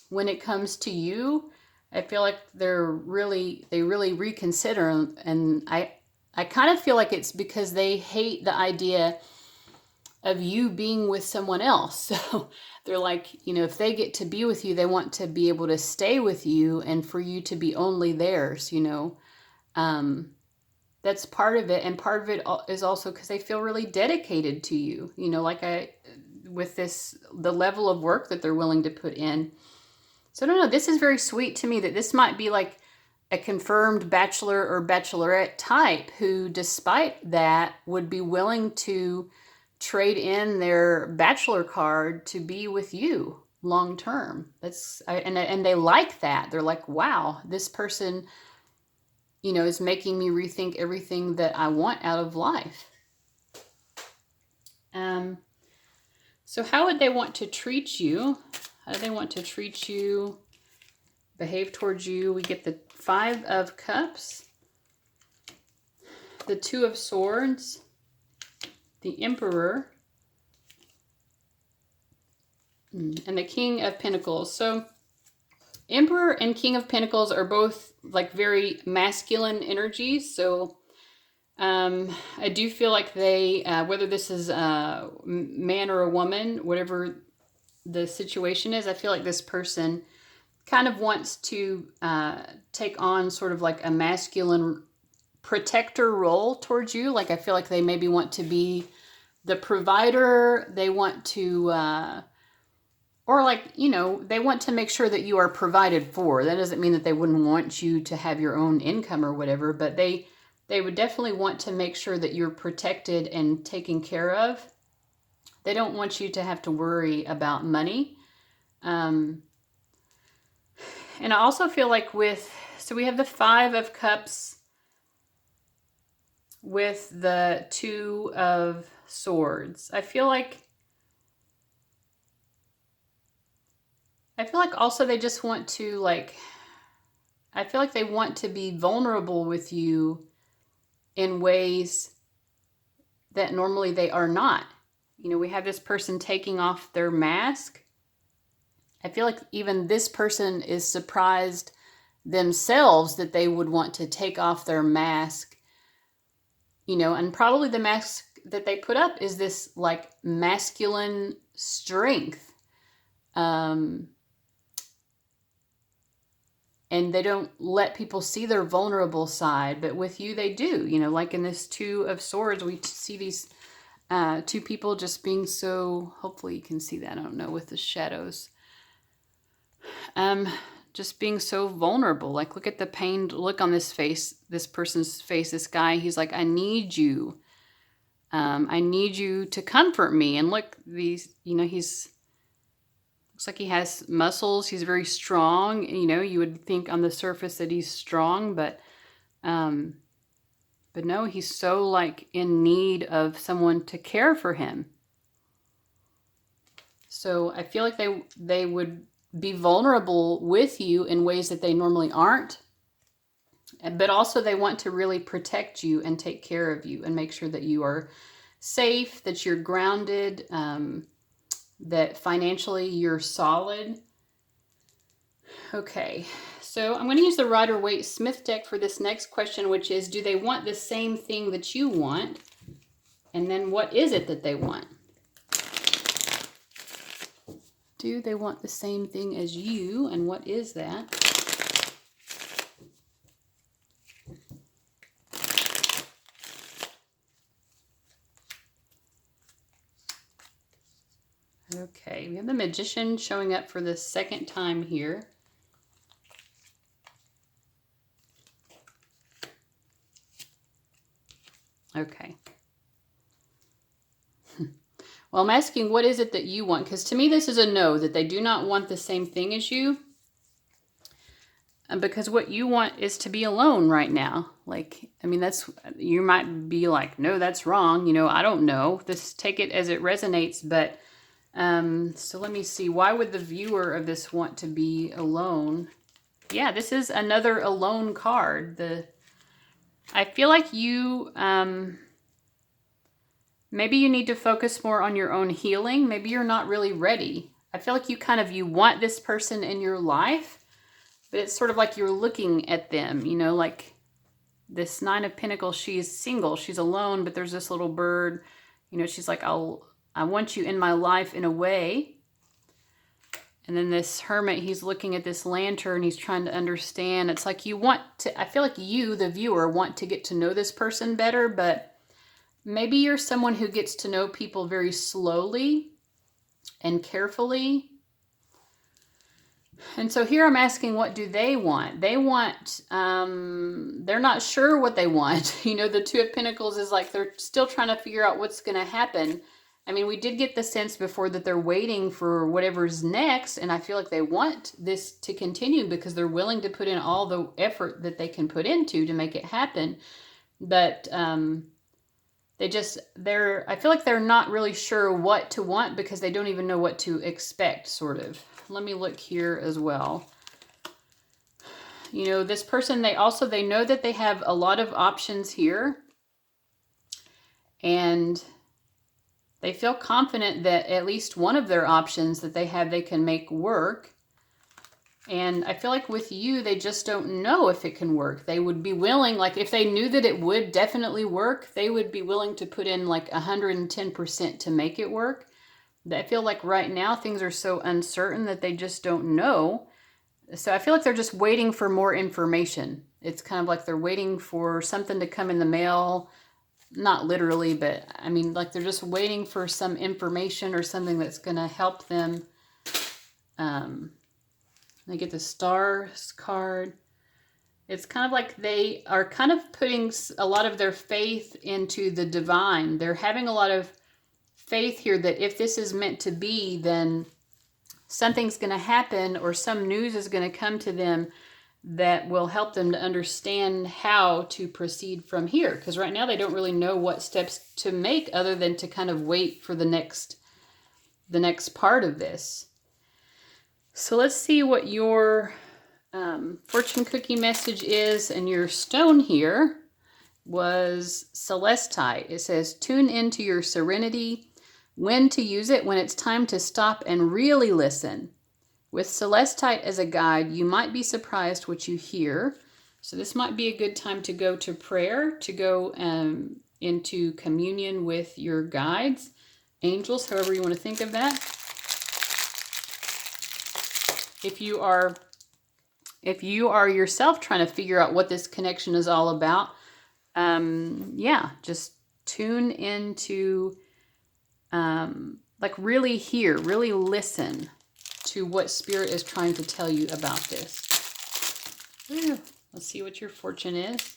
when it comes to you, I feel like they really reconsider. And I kind of feel like it's because they hate the idea of you being with someone else. So they're like, you know, if they get to be with you, they want to be able to stay with you and for you to be only theirs, you know. That's part of it. And part of it is also because they feel really dedicated to you, you know, like with the level of work that they're willing to put in. So I don't know, this is very sweet to me that this might be like a confirmed bachelor or bachelorette type who, despite that, would be willing to trade in their bachelor card to be with you long term. And they like that. They're like, wow, this person, you know, is making me rethink everything that I want out of life. So how would they want to treat you? How do they want to treat you? Behave towards you? We get the Five of Cups, the Two of Swords, the Emperor, and the King of Pentacles. So Emperor and King of Pentacles are both like very masculine energies. So I do feel like they, whether this is a man or a woman, whatever the situation is, I feel like this person kind of wants to take on sort of like a masculine protector role towards you. Like I feel like they maybe want to be the provider. They want to, or like, you know, they want to make sure that you are provided for. That doesn't mean that they wouldn't want you to have your own income or whatever, but they would definitely want to make sure that you're protected and taken care of. They don't want you to have to worry about money. And I also feel like so we have the Five of Cups with the Two of Swords. I feel like I feel like also they just want to like, I feel like they want to be vulnerable with you in ways that normally they are not. You know, we have this person taking off their mask. I feel like even this person is surprised themselves that they would want to take off their mask, you know, and probably the mask that they put up is this like masculine strength. And they don't let people see their vulnerable side, but with you they do. You know, like in this Two of Swords, we see these two people just being so, hopefully you can see that, I don't know, with the shadows. Just being so vulnerable. Like, look at the pained look on this face, this person's face, this guy. He's like, I need you. I need you to comfort me. And look, these, you know, looks like he has muscles. He's very strong. You know, you would think on the surface that he's strong, but no, he's so like in need of someone to care for him. So I feel like they would be vulnerable with you in ways that they normally aren't. But also they want to really protect you and take care of you and make sure that you are safe, that you're grounded, that financially you're solid. Okay, so I'm going to use the Rider-Waite-Smith deck for this next question, which is, do they want the same thing that you want? And then what is it that they want? Do they want the same thing as you? And what is that? Okay, we have the Magician showing up for the second time here. Okay. Well, I'm asking, what is it that you want? Because to me, this is a no, that they do not want the same thing as you. And because what you want is to be alone right now. Like, I mean, you might be like, no, that's wrong. You know, I don't know. Take it as it resonates. But, so let me see. Why would the viewer of this want to be alone? Yeah, this is another alone card. I feel like you, maybe you need to focus more on your own healing. Maybe you're not really ready. I feel like you want this person in your life, but it's sort of like you're looking at them, you know, like this Nine of Pentacles, she's single, she's alone, but there's this little bird, you know, she's like, I want you in my life in a way. And then this Hermit, he's looking at this lantern, he's trying to understand. It's like I feel like you, the viewer, want to get to know this person better, but maybe you're someone who gets to know people very slowly and carefully. And so here I'm asking, what do they want? They want, they're not sure what they want. You know, the Two of Pentacles is like they're still trying to figure out what's going to happen. I mean, we did get the sense before that they're waiting for whatever's next, and I feel like they want this to continue because they're willing to put in all the effort that they can put into to make it happen. But I feel like they're not really sure what to want because they don't even know what to expect, sort of. Let me look here as well. You know, this person, they know that they have a lot of options here. And they feel confident that at least one of their options that they have, they can make work. And I feel like with you, they just don't know if it can work. They would be willing, like if they knew that it would definitely work, they would be willing to put in like 110% to make it work. I feel like right now things are so uncertain that they just don't know. So I feel like they're just waiting for more information. It's kind of like they're waiting for something to come in the mail. Not literally, but I mean, like they're just waiting for some information or something that's going to help them. They get the Stars card. It's kind of like they are kind of putting a lot of their faith into the divine. They're having a lot of faith here that if this is meant to be, then something's going to happen or some news is going to come to them that will help them to understand how to proceed from here. Because right now they don't really know what steps to make other than to kind of wait for the next part of this. So let's see what your fortune cookie message is. And your stone here was celestite. It says, tune into your serenity, when to use it, when it's time to stop and really listen. With celestite as a guide, you might be surprised what you hear. So this might be a good time to go to prayer, to go into communion with your guides, angels, however you want to think of that. If you are yourself trying to figure out what this connection is all about, yeah, just tune into, like really hear, really listen to what Spirit is trying to tell you about this. Ooh, let's see what your fortune is.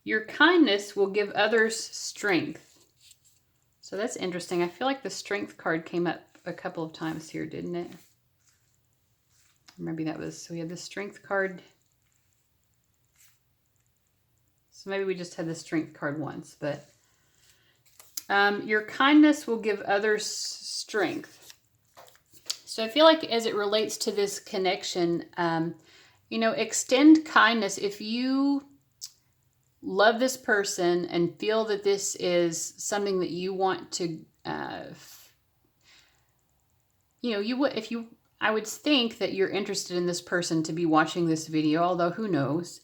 Your kindness will give others strength. So that's interesting. I feel like the strength card came up a couple of times here, didn't it? Maybe that was, so we had the strength card. So maybe we just had the strength card once, but your kindness will give others strength. So I feel like as it relates to this connection, you know, extend kindness. If you love this person and feel that this is something that you want to, you know, I would think that you're interested in this person to be watching this video, although who knows.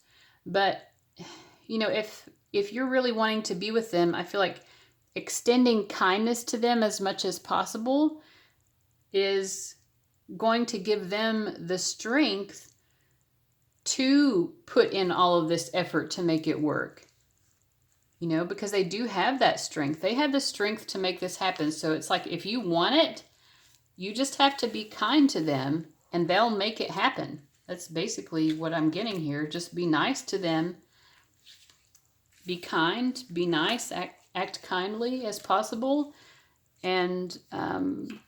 But, you know, if you're really wanting to be with them, I feel like extending kindness to them as much as possible is going to give them the strength to put in all of this effort to make it work. You know, because they do have that strength. They have the strength to make this happen. So it's like, if you want it, you just have to be kind to them and they'll make it happen. That's basically what I'm getting here. Just be nice to them. Be kind, be nice, act kindly as possible. And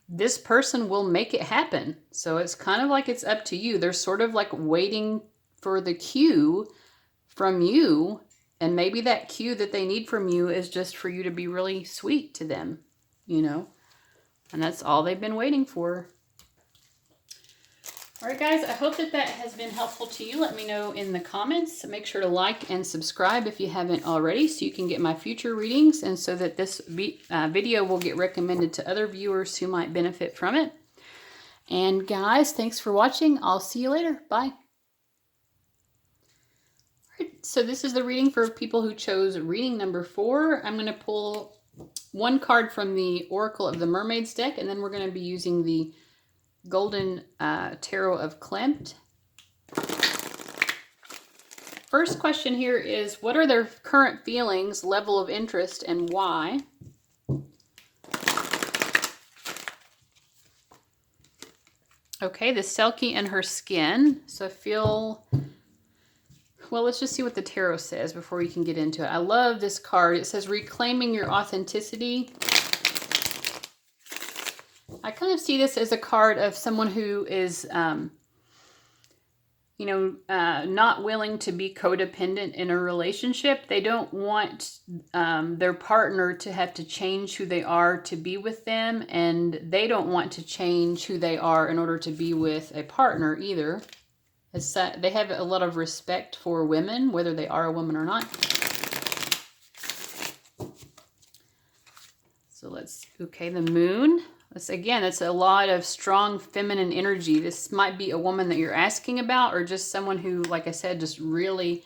this person will make it happen. So it's kind of like it's up to you. They're sort of like waiting for the cue from you. And maybe that cue that they need from you is just for you to be really sweet to them, you know. And that's all they've been waiting for. All right, guys, I hope that has been helpful to you. Let me know in the comments. Make sure to like and subscribe if you haven't already so you can get my future readings and so that this video will get recommended to other viewers who might benefit from it. And guys, thanks for watching. I'll see you later. Bye. All right, so this is the reading for people who chose reading number 4. I'm going to pull one card from the Oracle of the Mermaids deck, and then we're going to be using the Golden Tarot of Klimt. First question here is, what are their current feelings, level of interest, and why? Okay, the Selkie and her skin. So I feel, well, let's just see what the tarot says before we can get into it. I love this card. It says, reclaiming your authenticity. I kind of see this as a card of someone who is, you know, not willing to be codependent in a relationship. They don't want their partner to have to change who they are to be with them, and they don't want to change who they are in order to be with a partner either. They have a lot of respect for women, whether they are a woman or not. So let's, okay, the moon. Again, it's a lot of strong feminine energy. This might be a woman that you're asking about, or just someone who, like I said, just really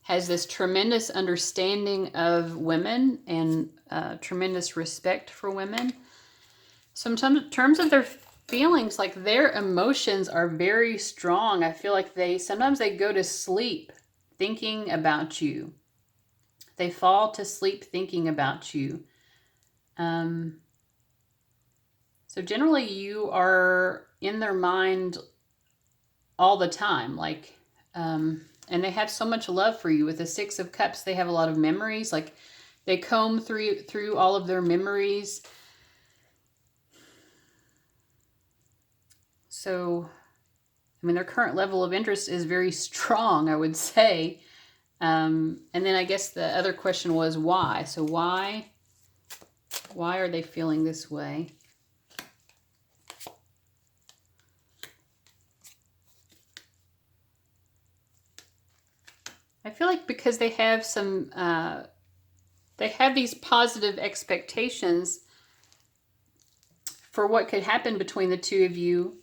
has this tremendous understanding of women and tremendous respect for women. So in terms of their feelings, like their emotions are very strong. I feel like sometimes they go to sleep thinking about you. They fall to sleep thinking about you. So generally you are in their mind all the time, like, and they have so much love for you. With the 6 of Cups, they have a lot of memories. Like they comb through all of their memories. So, I mean, their current level of interest is very strong, I would say. And then I guess the other question was why. So why Why are they feeling this way? I feel like because they have some, they have these positive expectations for what could happen between the two of you.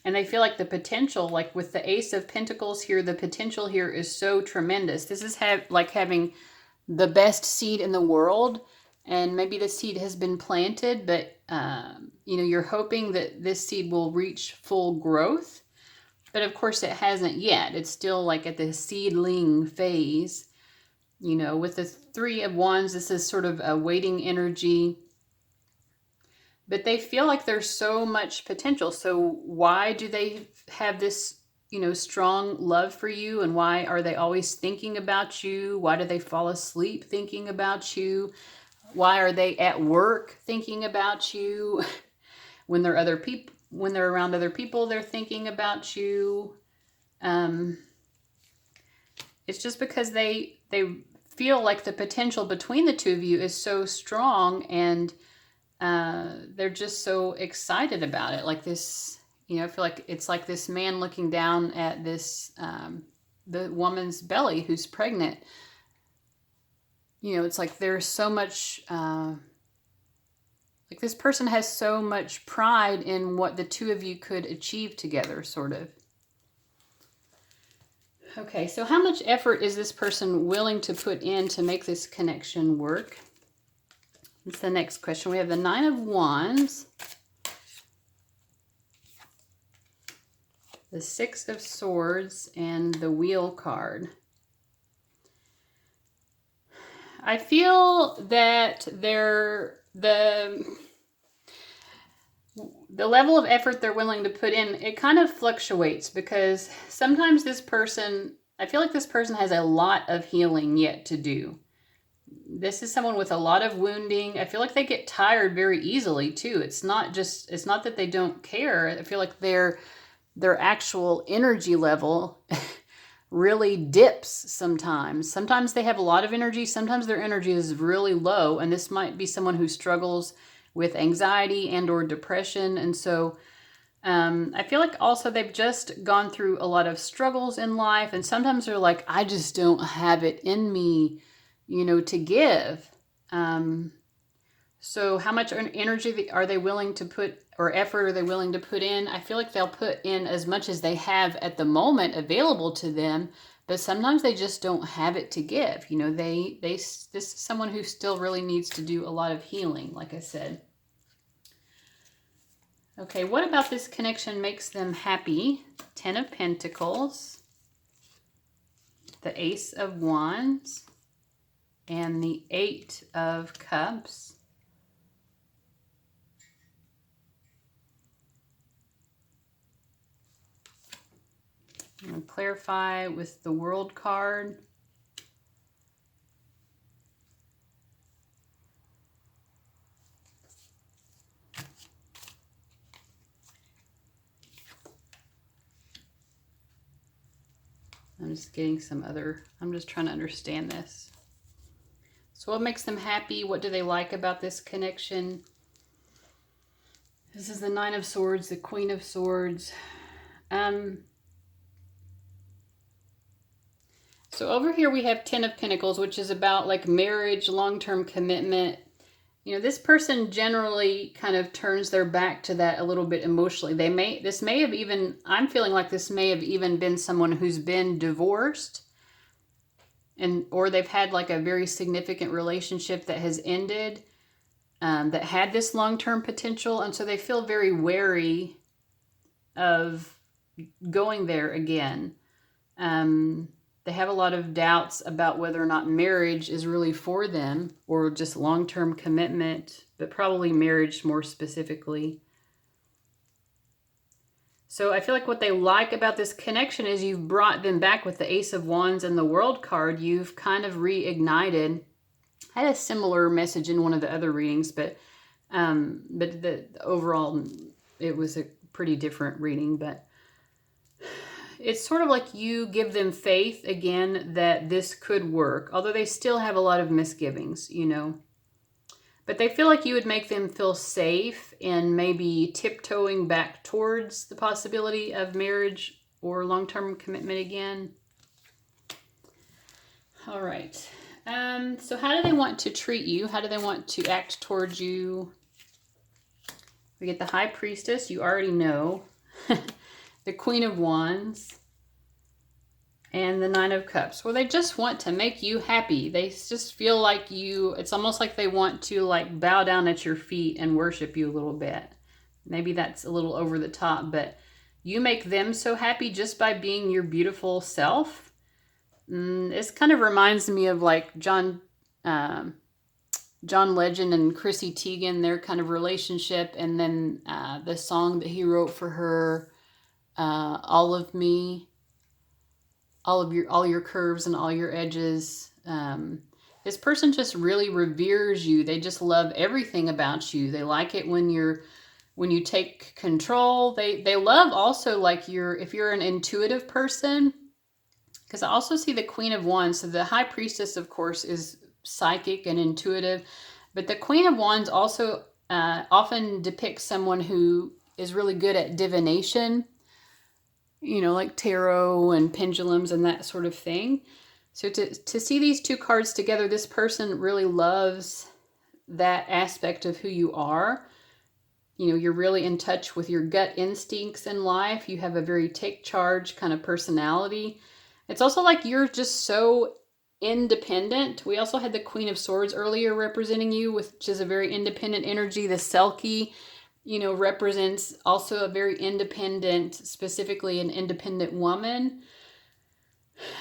And they feel like the potential, like with the Ace of Pentacles here, the potential here is so tremendous. This is like having the best seed in the world. And maybe the seed has been planted, but, you know, you're hoping that this seed will reach full growth. But of course it hasn't yet. It's still like at the seedling phase. You know, with the Three of Wands, this is sort of a waiting energy. But they feel like there's so much potential. So why do they have this, you know, strong love for you? And why are they always thinking about you? Why do they fall asleep thinking about you? Why are they at work thinking about you? When they're around other people, they're thinking about you. It's just because they feel like the potential between the two of you is so strong, and they're just so excited about it. Like this, you know, I feel like it's like this man looking down at this, the woman's belly who's pregnant. You know, it's like there's so much, like this person has so much pride in what the two of you could achieve together, sort of. Okay, so how much effort is this person willing to put in to make this connection work? That's the next question. We have the Nine of Wands, the Six of Swords, and the Wheel card. I feel that the level of effort they're willing to put in, it kind of fluctuates, because sometimes this person, I feel like this person has a lot of healing yet to do. This is someone with a lot of wounding. I feel like they get tired very easily too. It's not that they don't care. I feel like their actual energy level really dips sometimes. Sometimes they have a lot of energy. Sometimes their energy is really low. And this might be someone who struggles with anxiety and or depression. And so I feel like also they've just gone through a lot of struggles in life. And sometimes they're like, I just don't have it in me, you know, to give. So how much energy are they willing to put, or effort are they willing to put in? I feel like they'll put in as much as they have at the moment available to them, but sometimes they just don't have it to give. You know, this is someone who still really needs to do a lot of healing, like I said. Okay, what about this connection makes them happy? Ten of Pentacles, the Ace of Wands, and the Eight of Cups. I'm going to clarify with the World card. I'm just getting some other, I'm just trying to understand this. So what makes them happy? What do they like about this connection? This is the Nine of Swords, the Queen of Swords. So over here we have Ten of Pentacles, which is about like marriage, long-term commitment. You know, this person generally kind of turns their back to that a little bit emotionally. This may have even, I'm feeling like this may have even been someone who's been divorced, or they've had like a very significant relationship that has ended, that had this long-term potential. And so they feel very wary of going there again. They have a lot of doubts about whether or not marriage is really for them, or just long-term commitment, but probably marriage more specifically. So I feel like what they like about this connection is you've brought them back with the Ace of Wands and the World card. You've kind of reignited. I had a similar message in one of the other readings, but the overall, it was a pretty different reading. But it's sort of like you give them faith again that this could work, although they still have a lot of misgivings, you know. But they feel like you would make them feel safe and maybe tiptoeing back towards the possibility of marriage or long-term commitment again. All right. So how do they want to treat you? How do they want to act towards you? We get the High Priestess, you already know. The Queen of Wands. And the Nine of Cups. Well, they just want to make you happy. They just feel like you, it's almost like they want to like bow down at your feet and worship you a little bit. Maybe that's a little over the top, but you make them so happy just by being your beautiful self. This kind of reminds me of like John Legend and Chrissy Teigen, their kind of relationship, and then the song that he wrote for her, All of Me. All your curves and all your edges. This person just really reveres you. They just love everything about you. They like it when you take control. They love also like if you're an intuitive person, because I also see the Queen of Wands. So the High Priestess, of course, is psychic and intuitive, but the Queen of Wands also often depicts someone who is really good at divination. Like tarot and pendulums and that sort of thing. So to see these two cards together, this person really loves that aspect of who you are. You're really in touch with your gut instincts in life. You have a very take charge kind of personality. It's also like you're just so independent. We also had the Queen of Swords earlier representing you, which is a very independent energy. The Selkie represents also a very independent, specifically an independent woman.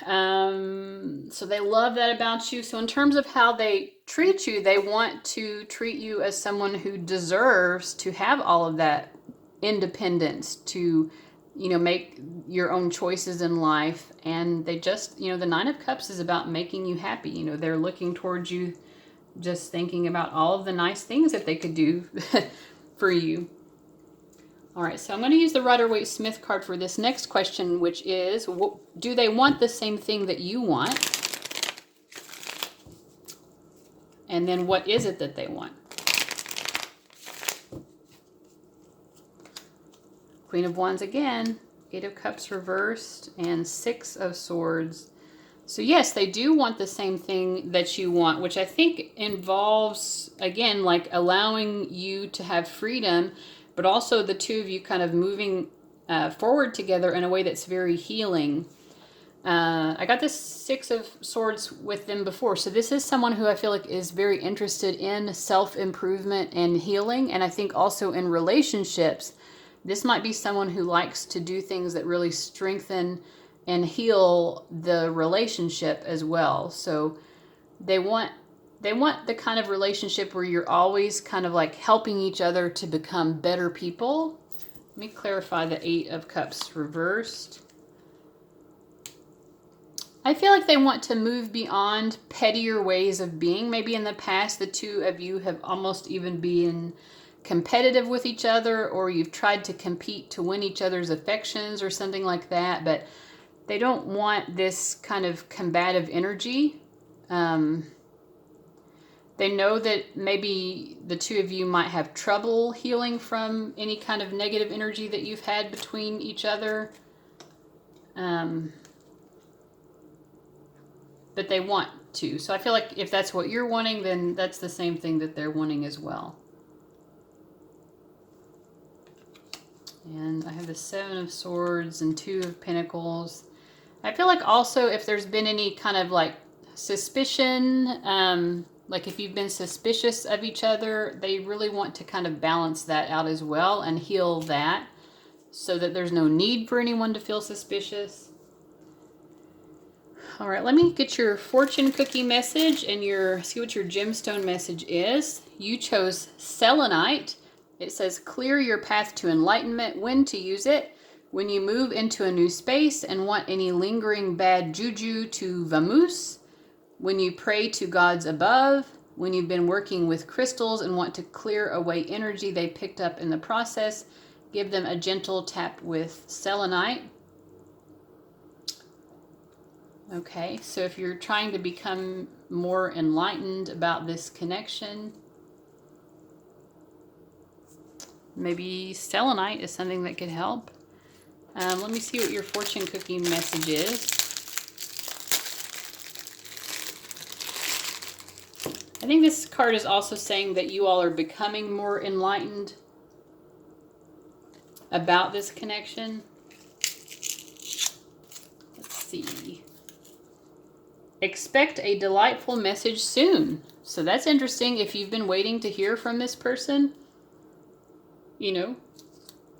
So they love that about you. So in terms of how they treat you, they want to treat you as someone who deserves to have all of that independence to, make your own choices in life. And they just, the Nine of Cups is about making you happy. They're looking towards you, just thinking about all of the nice things that they could do for you. All right, so I'm going to use the Rider-Waite-Smith card for this next question, which is, do they want the same thing that you want? And then what is it that they want? Queen of Wands again, Eight of Cups reversed, and Six of Swords. So yes, they do want the same thing that you want, which I think involves, again, like allowing you to have freedom, but also the two of you kind of moving forward together in a way that's very healing. I got this Six of Swords with them before. So this is someone who I feel like is very interested in self-improvement and healing. And I think also in relationships, this might be someone who likes to do things that really strengthen and heal the relationship as well. So they want the kind of relationship where you're always kind of like helping each other to become better people. Let me clarify the Eight of Cups reversed. I feel like they want to move beyond pettier ways of being. Maybe in the past, the two of you have almost even been competitive with each other, or you've tried to compete to win each other's affections or something like that, but they don't want this kind of combative energy. They know that maybe the two of you might have trouble healing from any kind of negative energy that you've had between each other. But they want to. So I feel like if that's what you're wanting, then that's the same thing that they're wanting as well. And I have the Seven of Swords and Two of Pentacles. I feel like also if there's been any kind of like suspicion, like if you've been suspicious of each other, they really want to kind of balance that out as well and heal that so that there's no need for anyone to feel suspicious. All right, let me get your fortune cookie message and see what your gemstone message is. You chose selenite. It says clear your path to enlightenment, when to use it, when you move into a new space and want any lingering bad juju to vamoose, when you pray to gods above, when you've been working with crystals and want to clear away energy they picked up in the process, give them a gentle tap with selenite. Okay, so if you're trying to become more enlightened about this connection, Maybe selenite is something that could help. Let me see what your fortune cookie message is. I think this card is also saying that you all are becoming more enlightened about this connection. Let's see. Expect a delightful message soon. So that's interesting. If you've been waiting to hear from this person, you know,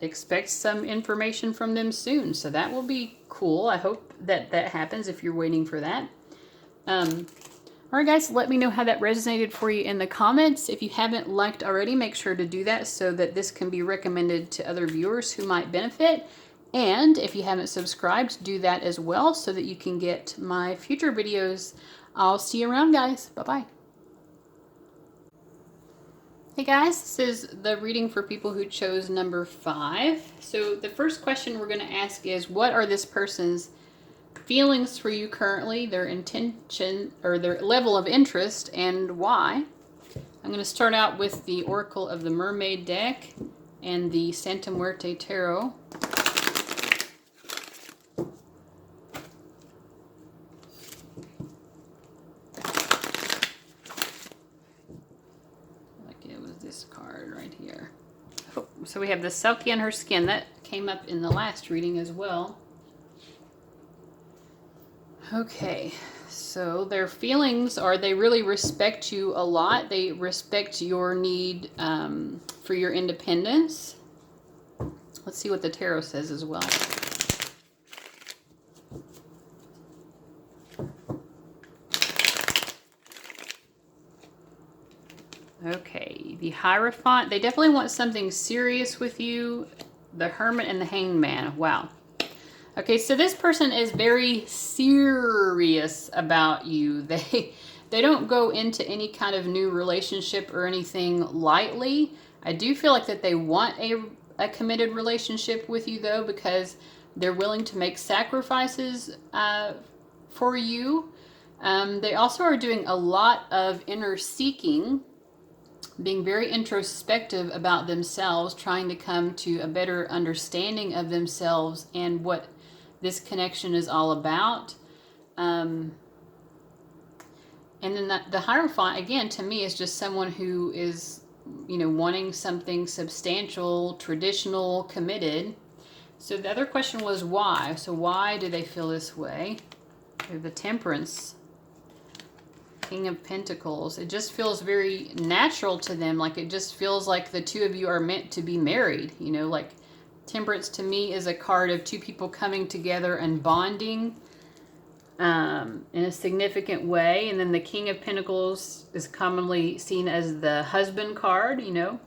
expect some information from them soon. So that will be cool. I hope that that happens if you're waiting for that. All right, guys, let me know how that resonated for you in the comments. If you haven't liked already, make sure to do that so that this can be recommended to other viewers who might benefit. And if you haven't subscribed, do that as well so that you can get my future videos. I'll see you around, guys. Bye-bye. Hey guys, this is the reading for people who chose number 5. So the first question we're going to ask is, what are this person's feelings for you currently, their intention or their level of interest, and why? I'm going to start out with the Oracle of the Mermaid deck and the Santa Muerte Tarot. Like it was this card right here. Oh, so we have the Selkie on her skin. That came up in the last reading as well. Okay, so their feelings are they really respect you a lot. They respect your need for your independence. Let's see what the tarot says as well. Okay, the Hierophant. They definitely want something serious with you. The Hermit and the Hanged Man. Wow. Okay, so this person is very serious about you. They don't go into any kind of new relationship or anything lightly. I do feel like that they want a committed relationship with you, though, because they're willing to make sacrifices for you. They also are doing a lot of inner seeking, being very introspective about themselves, trying to come to a better understanding of themselves and what this connection is all about. And then the Hierophant, again, to me, is just someone who is, you know, wanting something substantial, traditional, committed. So the other question was why. So why do they feel this way? The Temperance, King of Pentacles. It just feels very natural to them. Like it just feels like the two of you are meant to be married. You know, like Temperance to me is a card of two people coming together and bonding in a significant way. And then the King of Pentacles is commonly seen as the husband card, you know.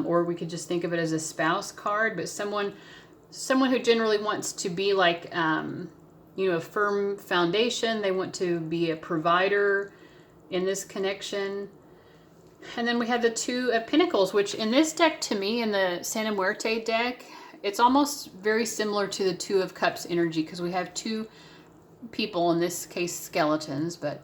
Or we could just think of it as a spouse card. But someone who generally wants to be like, you know, a firm foundation. They want to be a provider in this connection. And then we have the Two of Pentacles, which in this deck, to me, in the Santa Muerte deck, it's almost very similar to the Two of Cups energy, because we have two people, in this case skeletons, but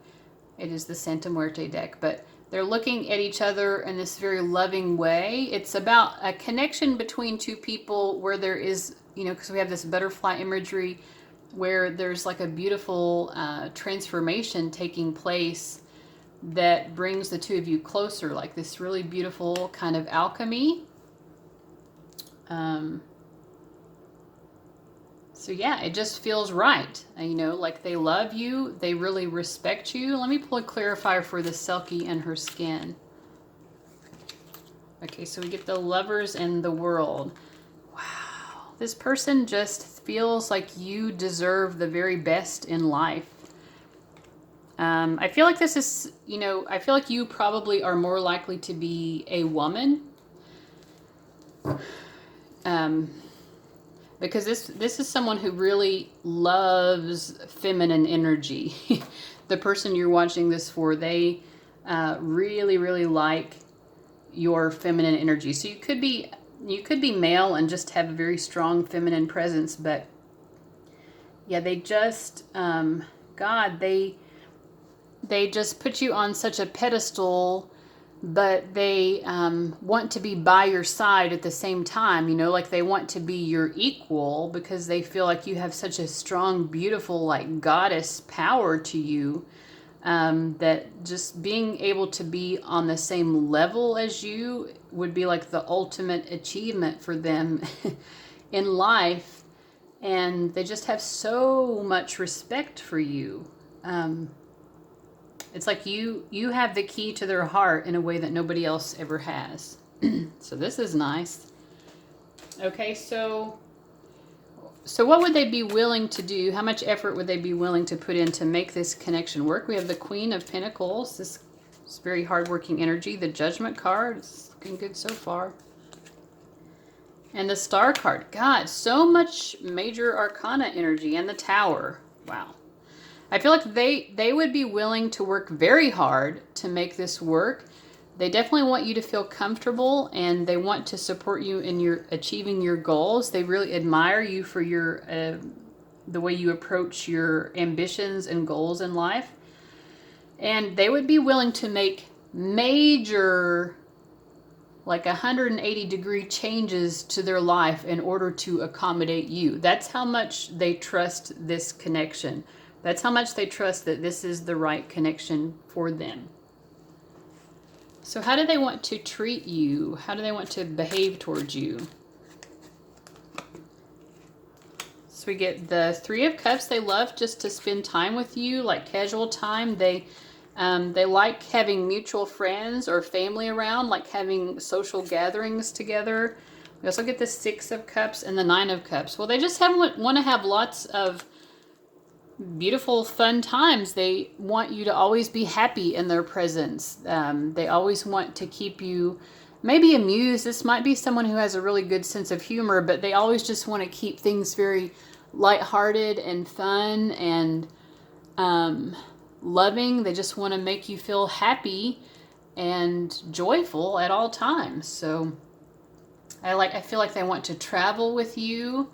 it is the Santa Muerte deck. But they're looking at each other in this very loving way. It's about a connection between two people where there is, you know, because we have this butterfly imagery where there's like a beautiful transformation taking place that brings the two of you closer, like this really beautiful kind of alchemy. So yeah, it just feels right. You know, like they love you, they really respect you. Let me pull a clarifier for the Selkie and her skin. Okay, so we get the Lovers and the World. Wow, this person just feels like you deserve the very best in life. I feel like this is, you know, I feel like you probably are more likely to be a woman. Because this is someone who really loves feminine energy. The person you're watching this for, they really, really like your feminine energy. So you could be male and just have a very strong feminine presence, but yeah, they just, God, they just put you on such a pedestal but they want to be by your side at the same time, like they want to be your equal because they feel like you have such a strong, beautiful, like goddess power to you, that just being able to be on the same level as you would be like the ultimate achievement for them in life. And they just have so much respect for you. It's like you have the key to their heart in a way that nobody else ever has. So this is nice. Okay, so what would they be willing to do? How much effort would they be willing to put in to make this connection work? We have the Queen of Pentacles. This is very hardworking energy. The Judgment card is looking good so far. And the Star card. God, so much major arcana energy. And the Tower. Wow. I feel like they would be willing to work very hard to make this work. They definitely want you to feel comfortable, and they want to support you in your achieving your goals. They really admire you for your the way you approach your ambitions and goals in life. And they would be willing to make major, like 180-degree changes to their life in order to accommodate you. That's how much they trust this connection. That's how much they trust that this is the right connection for them. So how do they want to treat you? How do they want to behave towards you? So we get the Three of Cups. They love just to spend time with you, like casual time. They like having mutual friends or family around, like having social gatherings together. We also get the Six of Cups and the Nine of Cups. Well, they just want to have lots of beautiful, fun times. They want you to always be happy in their presence. They always want to keep you maybe amused. This might be someone who has a really good sense of humor, but they always just want to keep things very lighthearted and fun and loving. They just want to make you feel happy and joyful at all times. So I feel like they want to travel with you.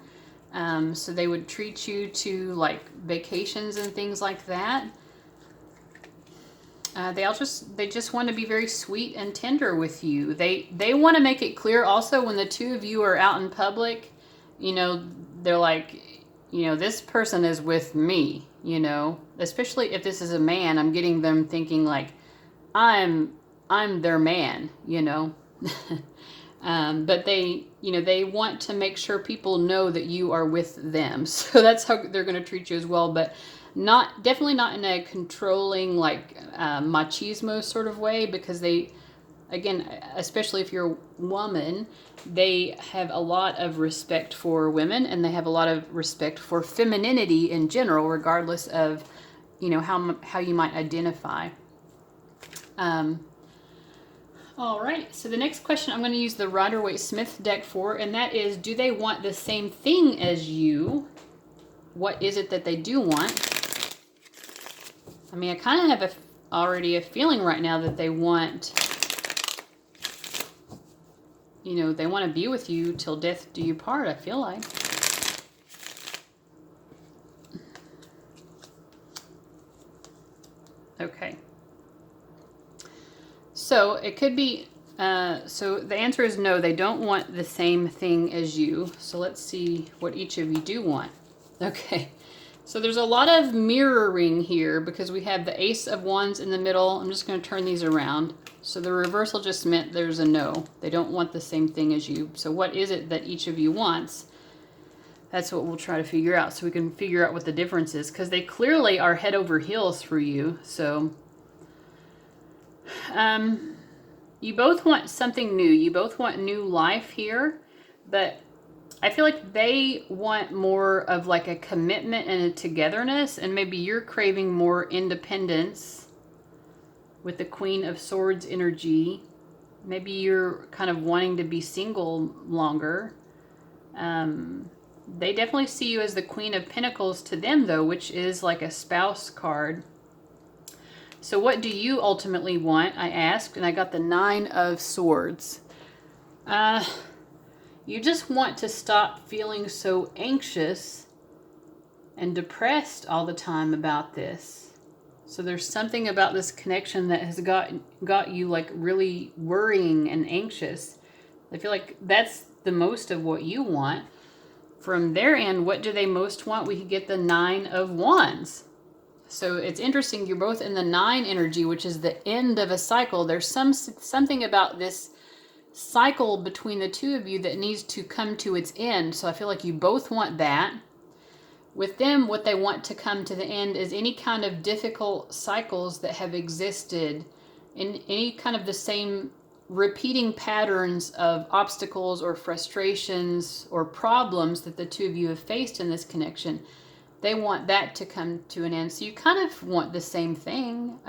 So they would treat you to like vacations and things like that. They just want to be very sweet and tender with you. They want to make it clear also when the two of you are out in public, they're like, this person is with me, especially if this is a man. I'm getting them thinking like, I'm their man, but they want to make sure people know that you are with them. So that's how they're going to treat you as well. But definitely not in a controlling, like machismo sort of way, because they, again, especially if you're a woman, they have a lot of respect for women, and they have a lot of respect for femininity in general, regardless of, how you might identify. All right, so the next question I'm going to use the Rider-Waite-Smith deck for, and that is, do they want the same thing as you? What is it that they do want? I mean, I kind of have already a feeling right now that they want, they want to be with you till death do you part, I feel like. Okay. So it could be, so the answer is no, they don't want the same thing as you. So let's see what each of you do want. Okay, so there's a lot of mirroring here because we have the Ace of Wands in the middle. I'm just going to turn these around. So the reversal just meant there's a no. They don't want the same thing as you. So what is it that each of you wants? That's what we'll try to figure out, so we can figure out what the difference is, because they clearly are head over heels for you. So you both want something new. You both want new life here, but I feel like they want more of like a commitment and a togetherness, and maybe you're craving more independence with the Queen of Swords energy. Maybe you're kind of wanting to be single longer. They definitely see you as the Queen of Pentacles to them, though, which is like a spouse card. So what do you ultimately want? I asked, and I got the Nine of Swords. You just want to stop feeling so anxious and depressed all the time about this. So there's something about this connection that has got you like really worrying and anxious. I feel like that's the most of what you want. From their end, what do they most want? We could get the 9 of Wands. So it's interesting, you're both in the 9 energy, which is the end of a cycle. There's something about this cycle between the two of you that needs to come to its end. So I feel like you both want that. With them, what they want to come to the end is any kind of difficult cycles that have existed in any kind of the same repeating patterns of obstacles or frustrations or problems that the two of you have faced in this connection. They want that to come to an end. So you kind of want the same thing.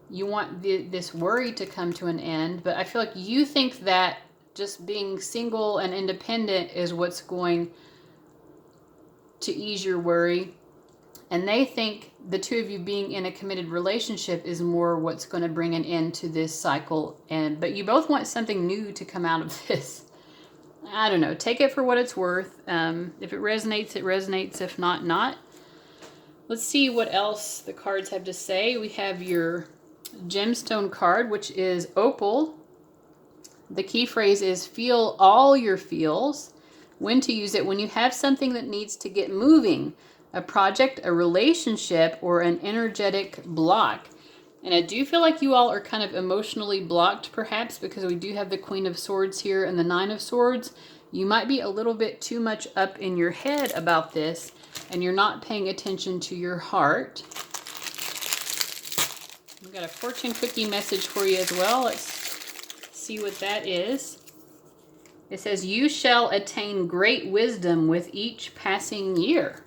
You want this worry to come to an end, but I feel like you think that just being single and independent is what's going to ease your worry. And they think the two of you being in a committed relationship is more what's going to bring an end to this cycle. But you both want something new to come out of this. I don't know. Take it for what it's worth. If it resonates, it resonates. If not, not. Let's see what else the cards have to say. We have your gemstone card, which is opal. The key phrase is feel all your feels. When to use it: when you have something that needs to get moving, a project, a relationship, or an energetic block. And I do feel like you all are kind of emotionally blocked, perhaps, because we do have the Queen of Swords here and the Nine of Swords. You might be a little bit too much up in your head about this, and you're not paying attention to your heart. We've got a fortune cookie message for you as well. Let's see what that is. It says, you shall attain great wisdom with each passing year.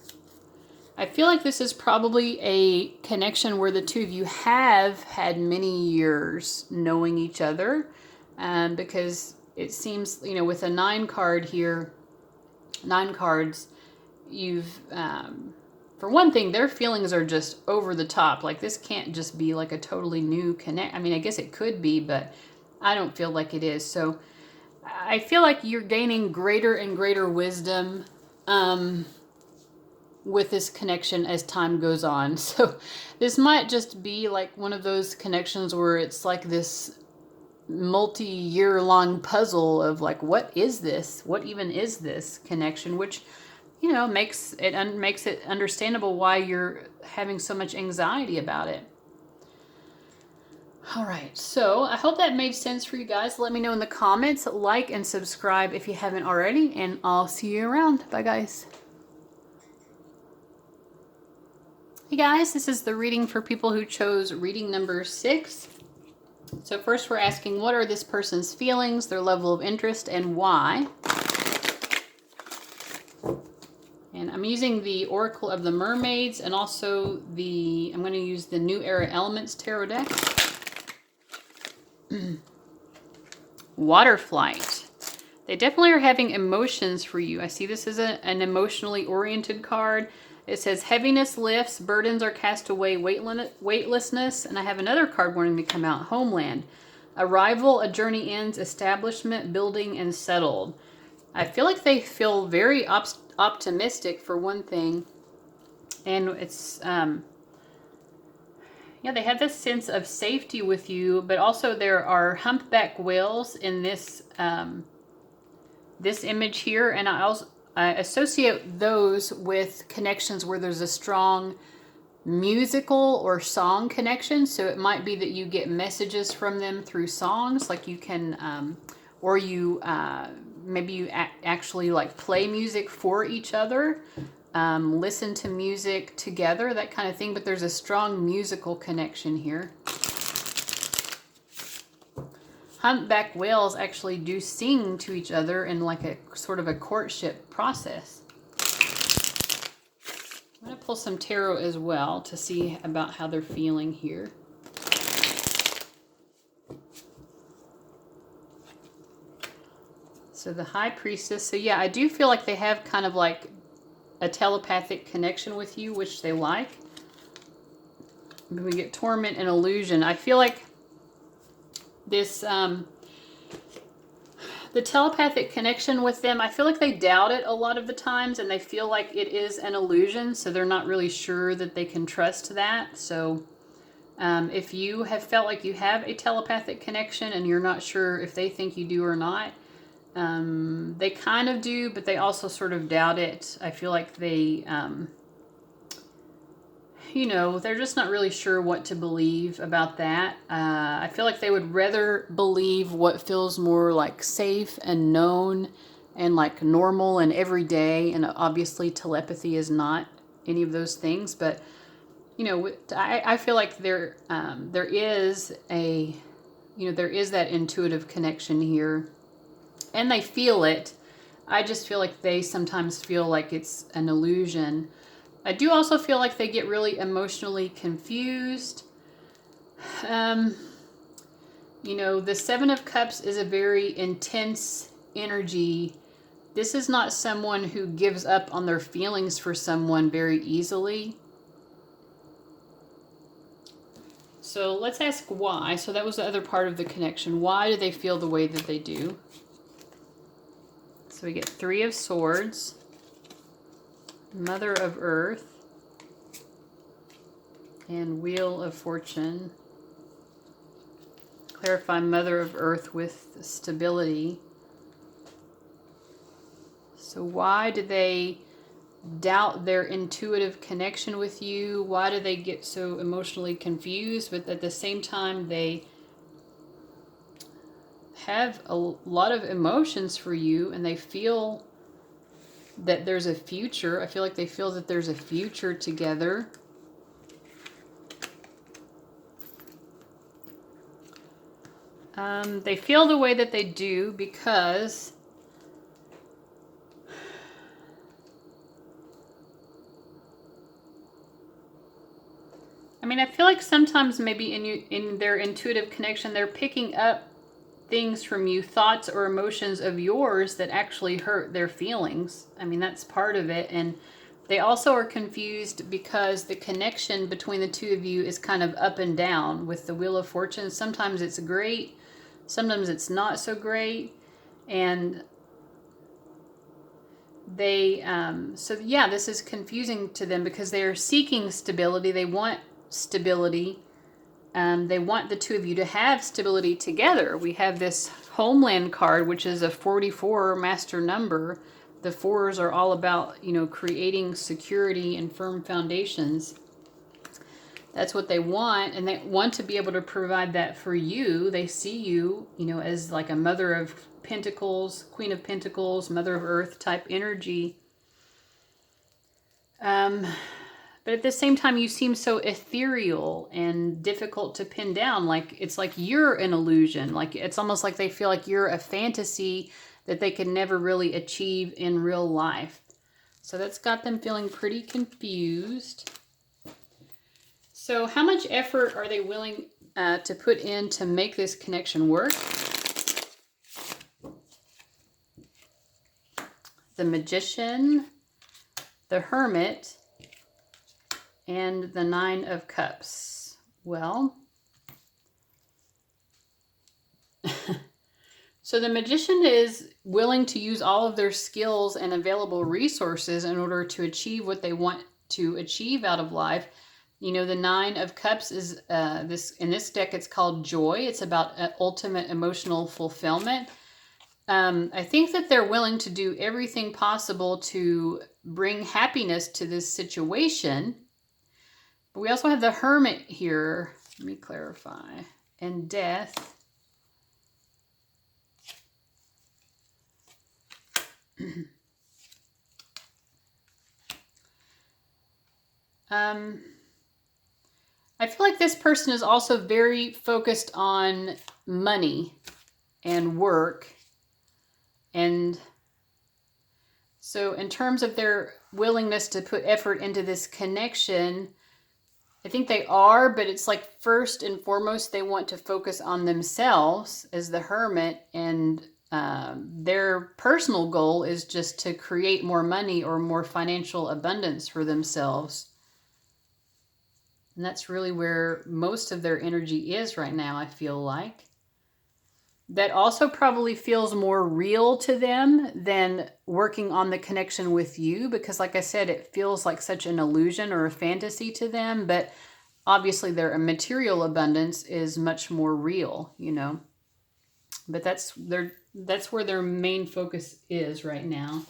I feel like this is probably a connection where the two of you have had many years knowing each other, because it seems, you know, with a 9 card here, 9 cards, you've, for one thing, their feelings are just over the top. Like, this can't just be like a totally new connect. I mean, I guess it could be, but I don't feel like it is. So I feel like you're gaining greater and greater wisdom, with this connection as time goes on. So this might just be like one of those connections where it's like this multi-year long puzzle of like, what is this? What even is this connection? Which, you know, makes it understandable why you're having so much anxiety about it. All right, so I hope that made sense for you guys. Let me know in the comments, like and subscribe if you haven't already, and I'll see you around. Bye, guys. Hey guys, this is the reading for people who chose reading number 6. So first we're asking, what are this person's feelings, their level of interest, and why? And I'm using the Oracle of the Mermaids, and also I'm going to use the New Era Elements Tarot deck. Water Flight. They definitely are having emotions for you. I see this as an emotionally oriented card. It says heaviness lifts, burdens are cast away, weightlessness. And I have another card wanting to come out, Homeland. Arrival, a journey ends, establishment, building, and settled. I feel like they feel very optimistic for one thing. And it's, yeah, they have this sense of safety with you, but also there are humpback whales in this, this image here. And I associate those with connections where there's a strong musical or song connection. So it might be that you get messages from them through songs, like you can, or you, maybe you actually like play music for each other, listen to music together, that kind of thing. But there's a strong musical connection here. Humpback whales actually do sing to each other in like a sort of a courtship process. I'm going to pull some tarot as well to see about how they're feeling here. So the High Priestess. So yeah, I do feel like they have kind of like a telepathic connection with you, which they like. We get Torment and Illusion. I feel like this The telepathic connection with them, I feel like they doubt it a lot of the times, and they feel like it is an illusion, so they're not really sure that they can trust that. So if you have felt like you have a telepathic connection and you're not sure if they think you do or not, they kind of do, but they also sort of doubt it. I feel like they, they're just not really sure what to believe about that. I feel like they would rather believe what feels more like safe and known and like normal and everyday. And obviously telepathy is not any of those things, but I feel like there is there is that intuitive connection here, and they feel it. I just feel like they sometimes feel like it's an illusion. I do also feel like they get really emotionally confused. The Seven of Cups is a very intense energy. This is not someone who gives up on their feelings for someone very easily. So let's ask why. So that was the other part of the connection. Why do they feel the way that they do? So we get Three of Swords, Mother of Earth, and Wheel of Fortune. Clarify Mother of Earth with stability. So why do they doubt their intuitive connection with you? Why do they get so emotionally confused? But at the same time, they have a lot of emotions for you, and they feel that there's a future. I feel like they feel that there's a future together. They feel the way that they do because I feel like sometimes maybe in their intuitive connection, they're picking up things from you, thoughts or emotions of yours that actually hurt their feelings. That's part of it. And they also are confused because the connection between the two of you is kind of up and down with the Wheel of Fortune. Sometimes it's great, sometimes it's not so great. And they, this is confusing to them because they are seeking stability. They want stability. They want the two of you to have stability together. We have this Homeland card, which is a 44 master number. The fours are all about, creating security and firm foundations. That's what they want, and they want to be able to provide that for you. They see you, as like a Mother of Pentacles, Queen of Pentacles, Mother of Earth type energy. But at the same time, you seem so ethereal and difficult to pin down. Like it's like you're an illusion. Like it's almost like they feel like you're a fantasy that they can never really achieve in real life. So that's got them feeling pretty confused. So how much effort are they willing to put in to make this connection work? The Magician, the Hermit, and the Nine of Cups. Well, so the Magician is willing to use all of their skills and available resources in order to achieve what they want to achieve out of life. The Nine of Cups is in this deck, it's called Joy. It's about ultimate emotional fulfillment. I think that they're willing to do everything possible to bring happiness to this situation. But we also have the Hermit here. Let me clarify. And Death. I feel like this person is also very focused on money and work. And so in terms of their willingness to put effort into this connection, I think they are, but it's like first and foremost, they want to focus on themselves as the Hermit, and their personal goal is just to create more money or more financial abundance for themselves. And that's really where most of their energy is right now, I feel like. that also probably feels more real to them than working on the connection with you, because like I said, it feels like such an illusion or a fantasy to them, but obviously their material abundance is much more real, you know. But that's where their main focus is right now.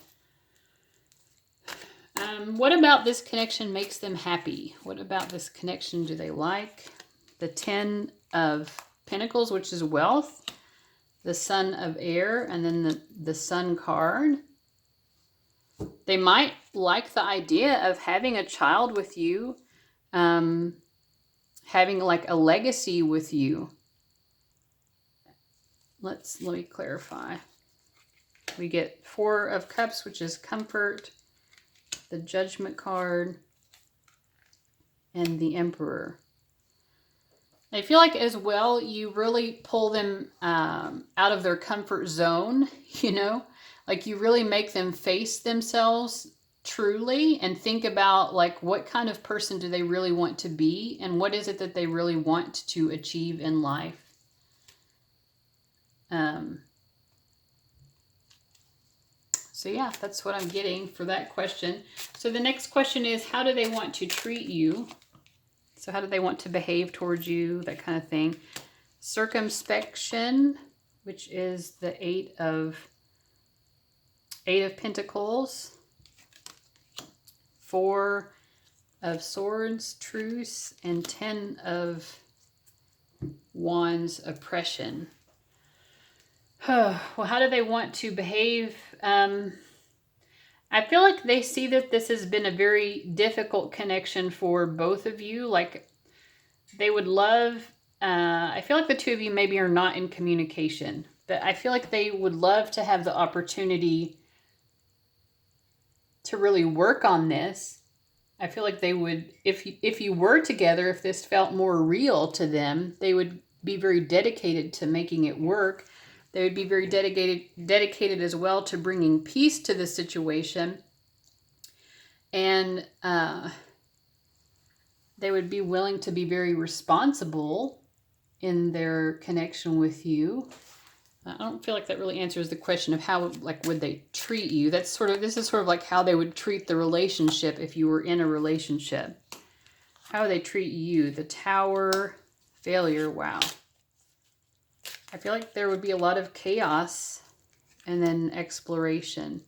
What about this connection makes them happy? What about this connection do they like? The 10 of Pentacles, which is wealth. The Sun of Air, and then the Sun card. They might like the idea of having a child with you, having like a legacy with you. Let me clarify. We get 4 of Cups, which is comfort, the Judgment card, and the Emperor. I feel like as well, you really pull them out of their comfort zone, you know, like you really make them face themselves truly and think about like what kind of person do they really want to be and what is it that they really want to achieve in life. So yeah, that's what I'm getting for that question. So the next question is, how do they want to treat you? So how do they want to behave towards you? That kind of thing. Circumspection, which is the 8 of Pentacles. 4 of Swords, truce, and 10 of Wands, oppression. Well, how do they want to behave? I feel like they see that this has been a very difficult connection for both of you. Like they would love, I feel like the two of you maybe are not in communication, but I feel like they would love to have the opportunity to really work on this. I feel like they would, if you were together, if this felt more real to them, they would be very dedicated to making it work. They would be very dedicated as well to bringing peace to the situation. And they would be willing to be very responsible in their connection with you. I don't feel like that really answers the question of how, like, would they treat you? This is sort of like how they would treat the relationship if you were in a relationship. How would they treat you? The Tower, failure, wow. I feel like there would be a lot of chaos and then exploration.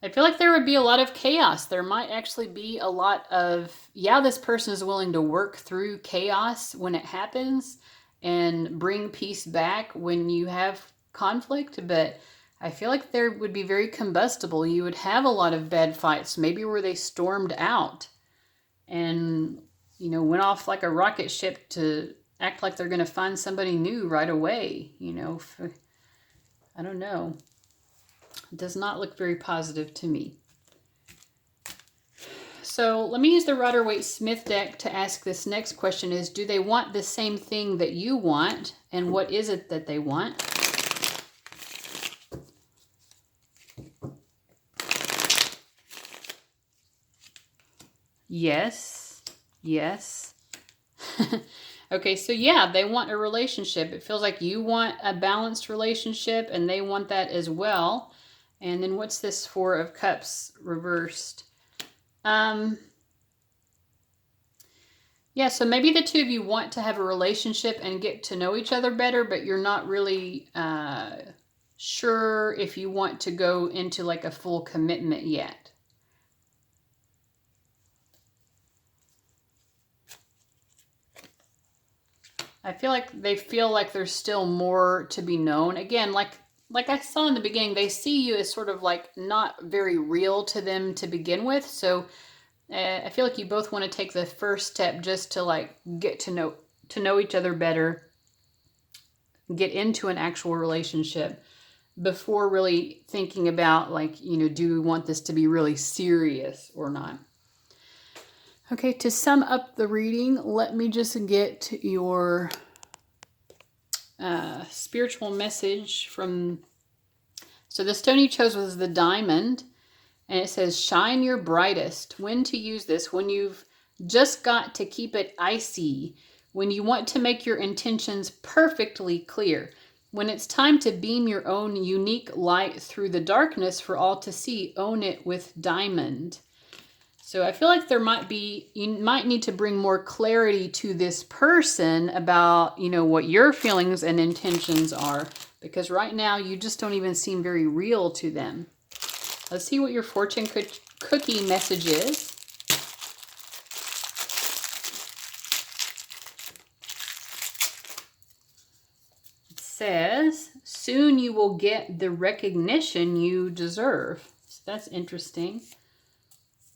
I feel like there would be a lot of chaos. There might actually be a lot of, yeah, this person is willing to work through chaos when it happens and bring peace back when you have conflict, but I feel like there would be very combustible. You would have a lot of bad fights, maybe where they stormed out and, you know, went off like a rocket ship to act like they're going to find somebody new right away, you know. I don't know. It does not look very positive to me. So let me use the Rider-Waite-Smith deck to ask this next question is, do they want the same thing that you want? And what is it that they want? Yes. Yes. Okay, so yeah, they want a relationship. It feels like you want a balanced relationship and they want that as well. And then what's this 4 of Cups reversed? Yeah, so maybe the two of you want to have a relationship and get to know each other better, but you're not really sure if you want to go into like a full commitment yet. I feel like there's still more to be known. Again, like I saw in the beginning, they see you as sort of like not very real to them to begin with. So I feel like you both want to take the first step just to like get to know each other better, get into an actual relationship before really thinking about like, you know, do we want this to be really serious or not? Okay, to sum up the reading, let me just get your spiritual message from... So the stone you chose was the diamond, and it says, shine your brightest. When to use this? When you've just got to keep it icy. When you want to make your intentions perfectly clear. When it's time to beam your own unique light through the darkness for all to see, own it with diamond. So I feel like you might need to bring more clarity to this person about, what your feelings and intentions are. Because right now you just don't even seem very real to them. Let's see what your fortune cookie message is. It says, soon you will get the recognition you deserve. So that's interesting.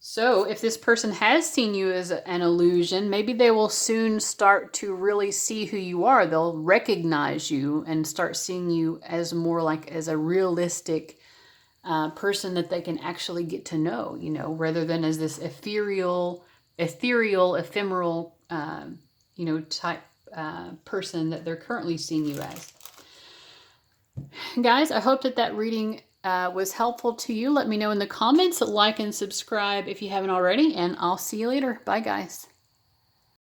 So if this person has seen you as an illusion, maybe they will soon start to really see who you are. They'll recognize you and start seeing you as more like as a realistic person that they can actually get to know, rather than as this ephemeral, type person that they're currently seeing you as. Guys, I hope that reading was helpful to you. Let me know in the comments. Like and subscribe if you haven't already, and I'll see you later. Bye, guys.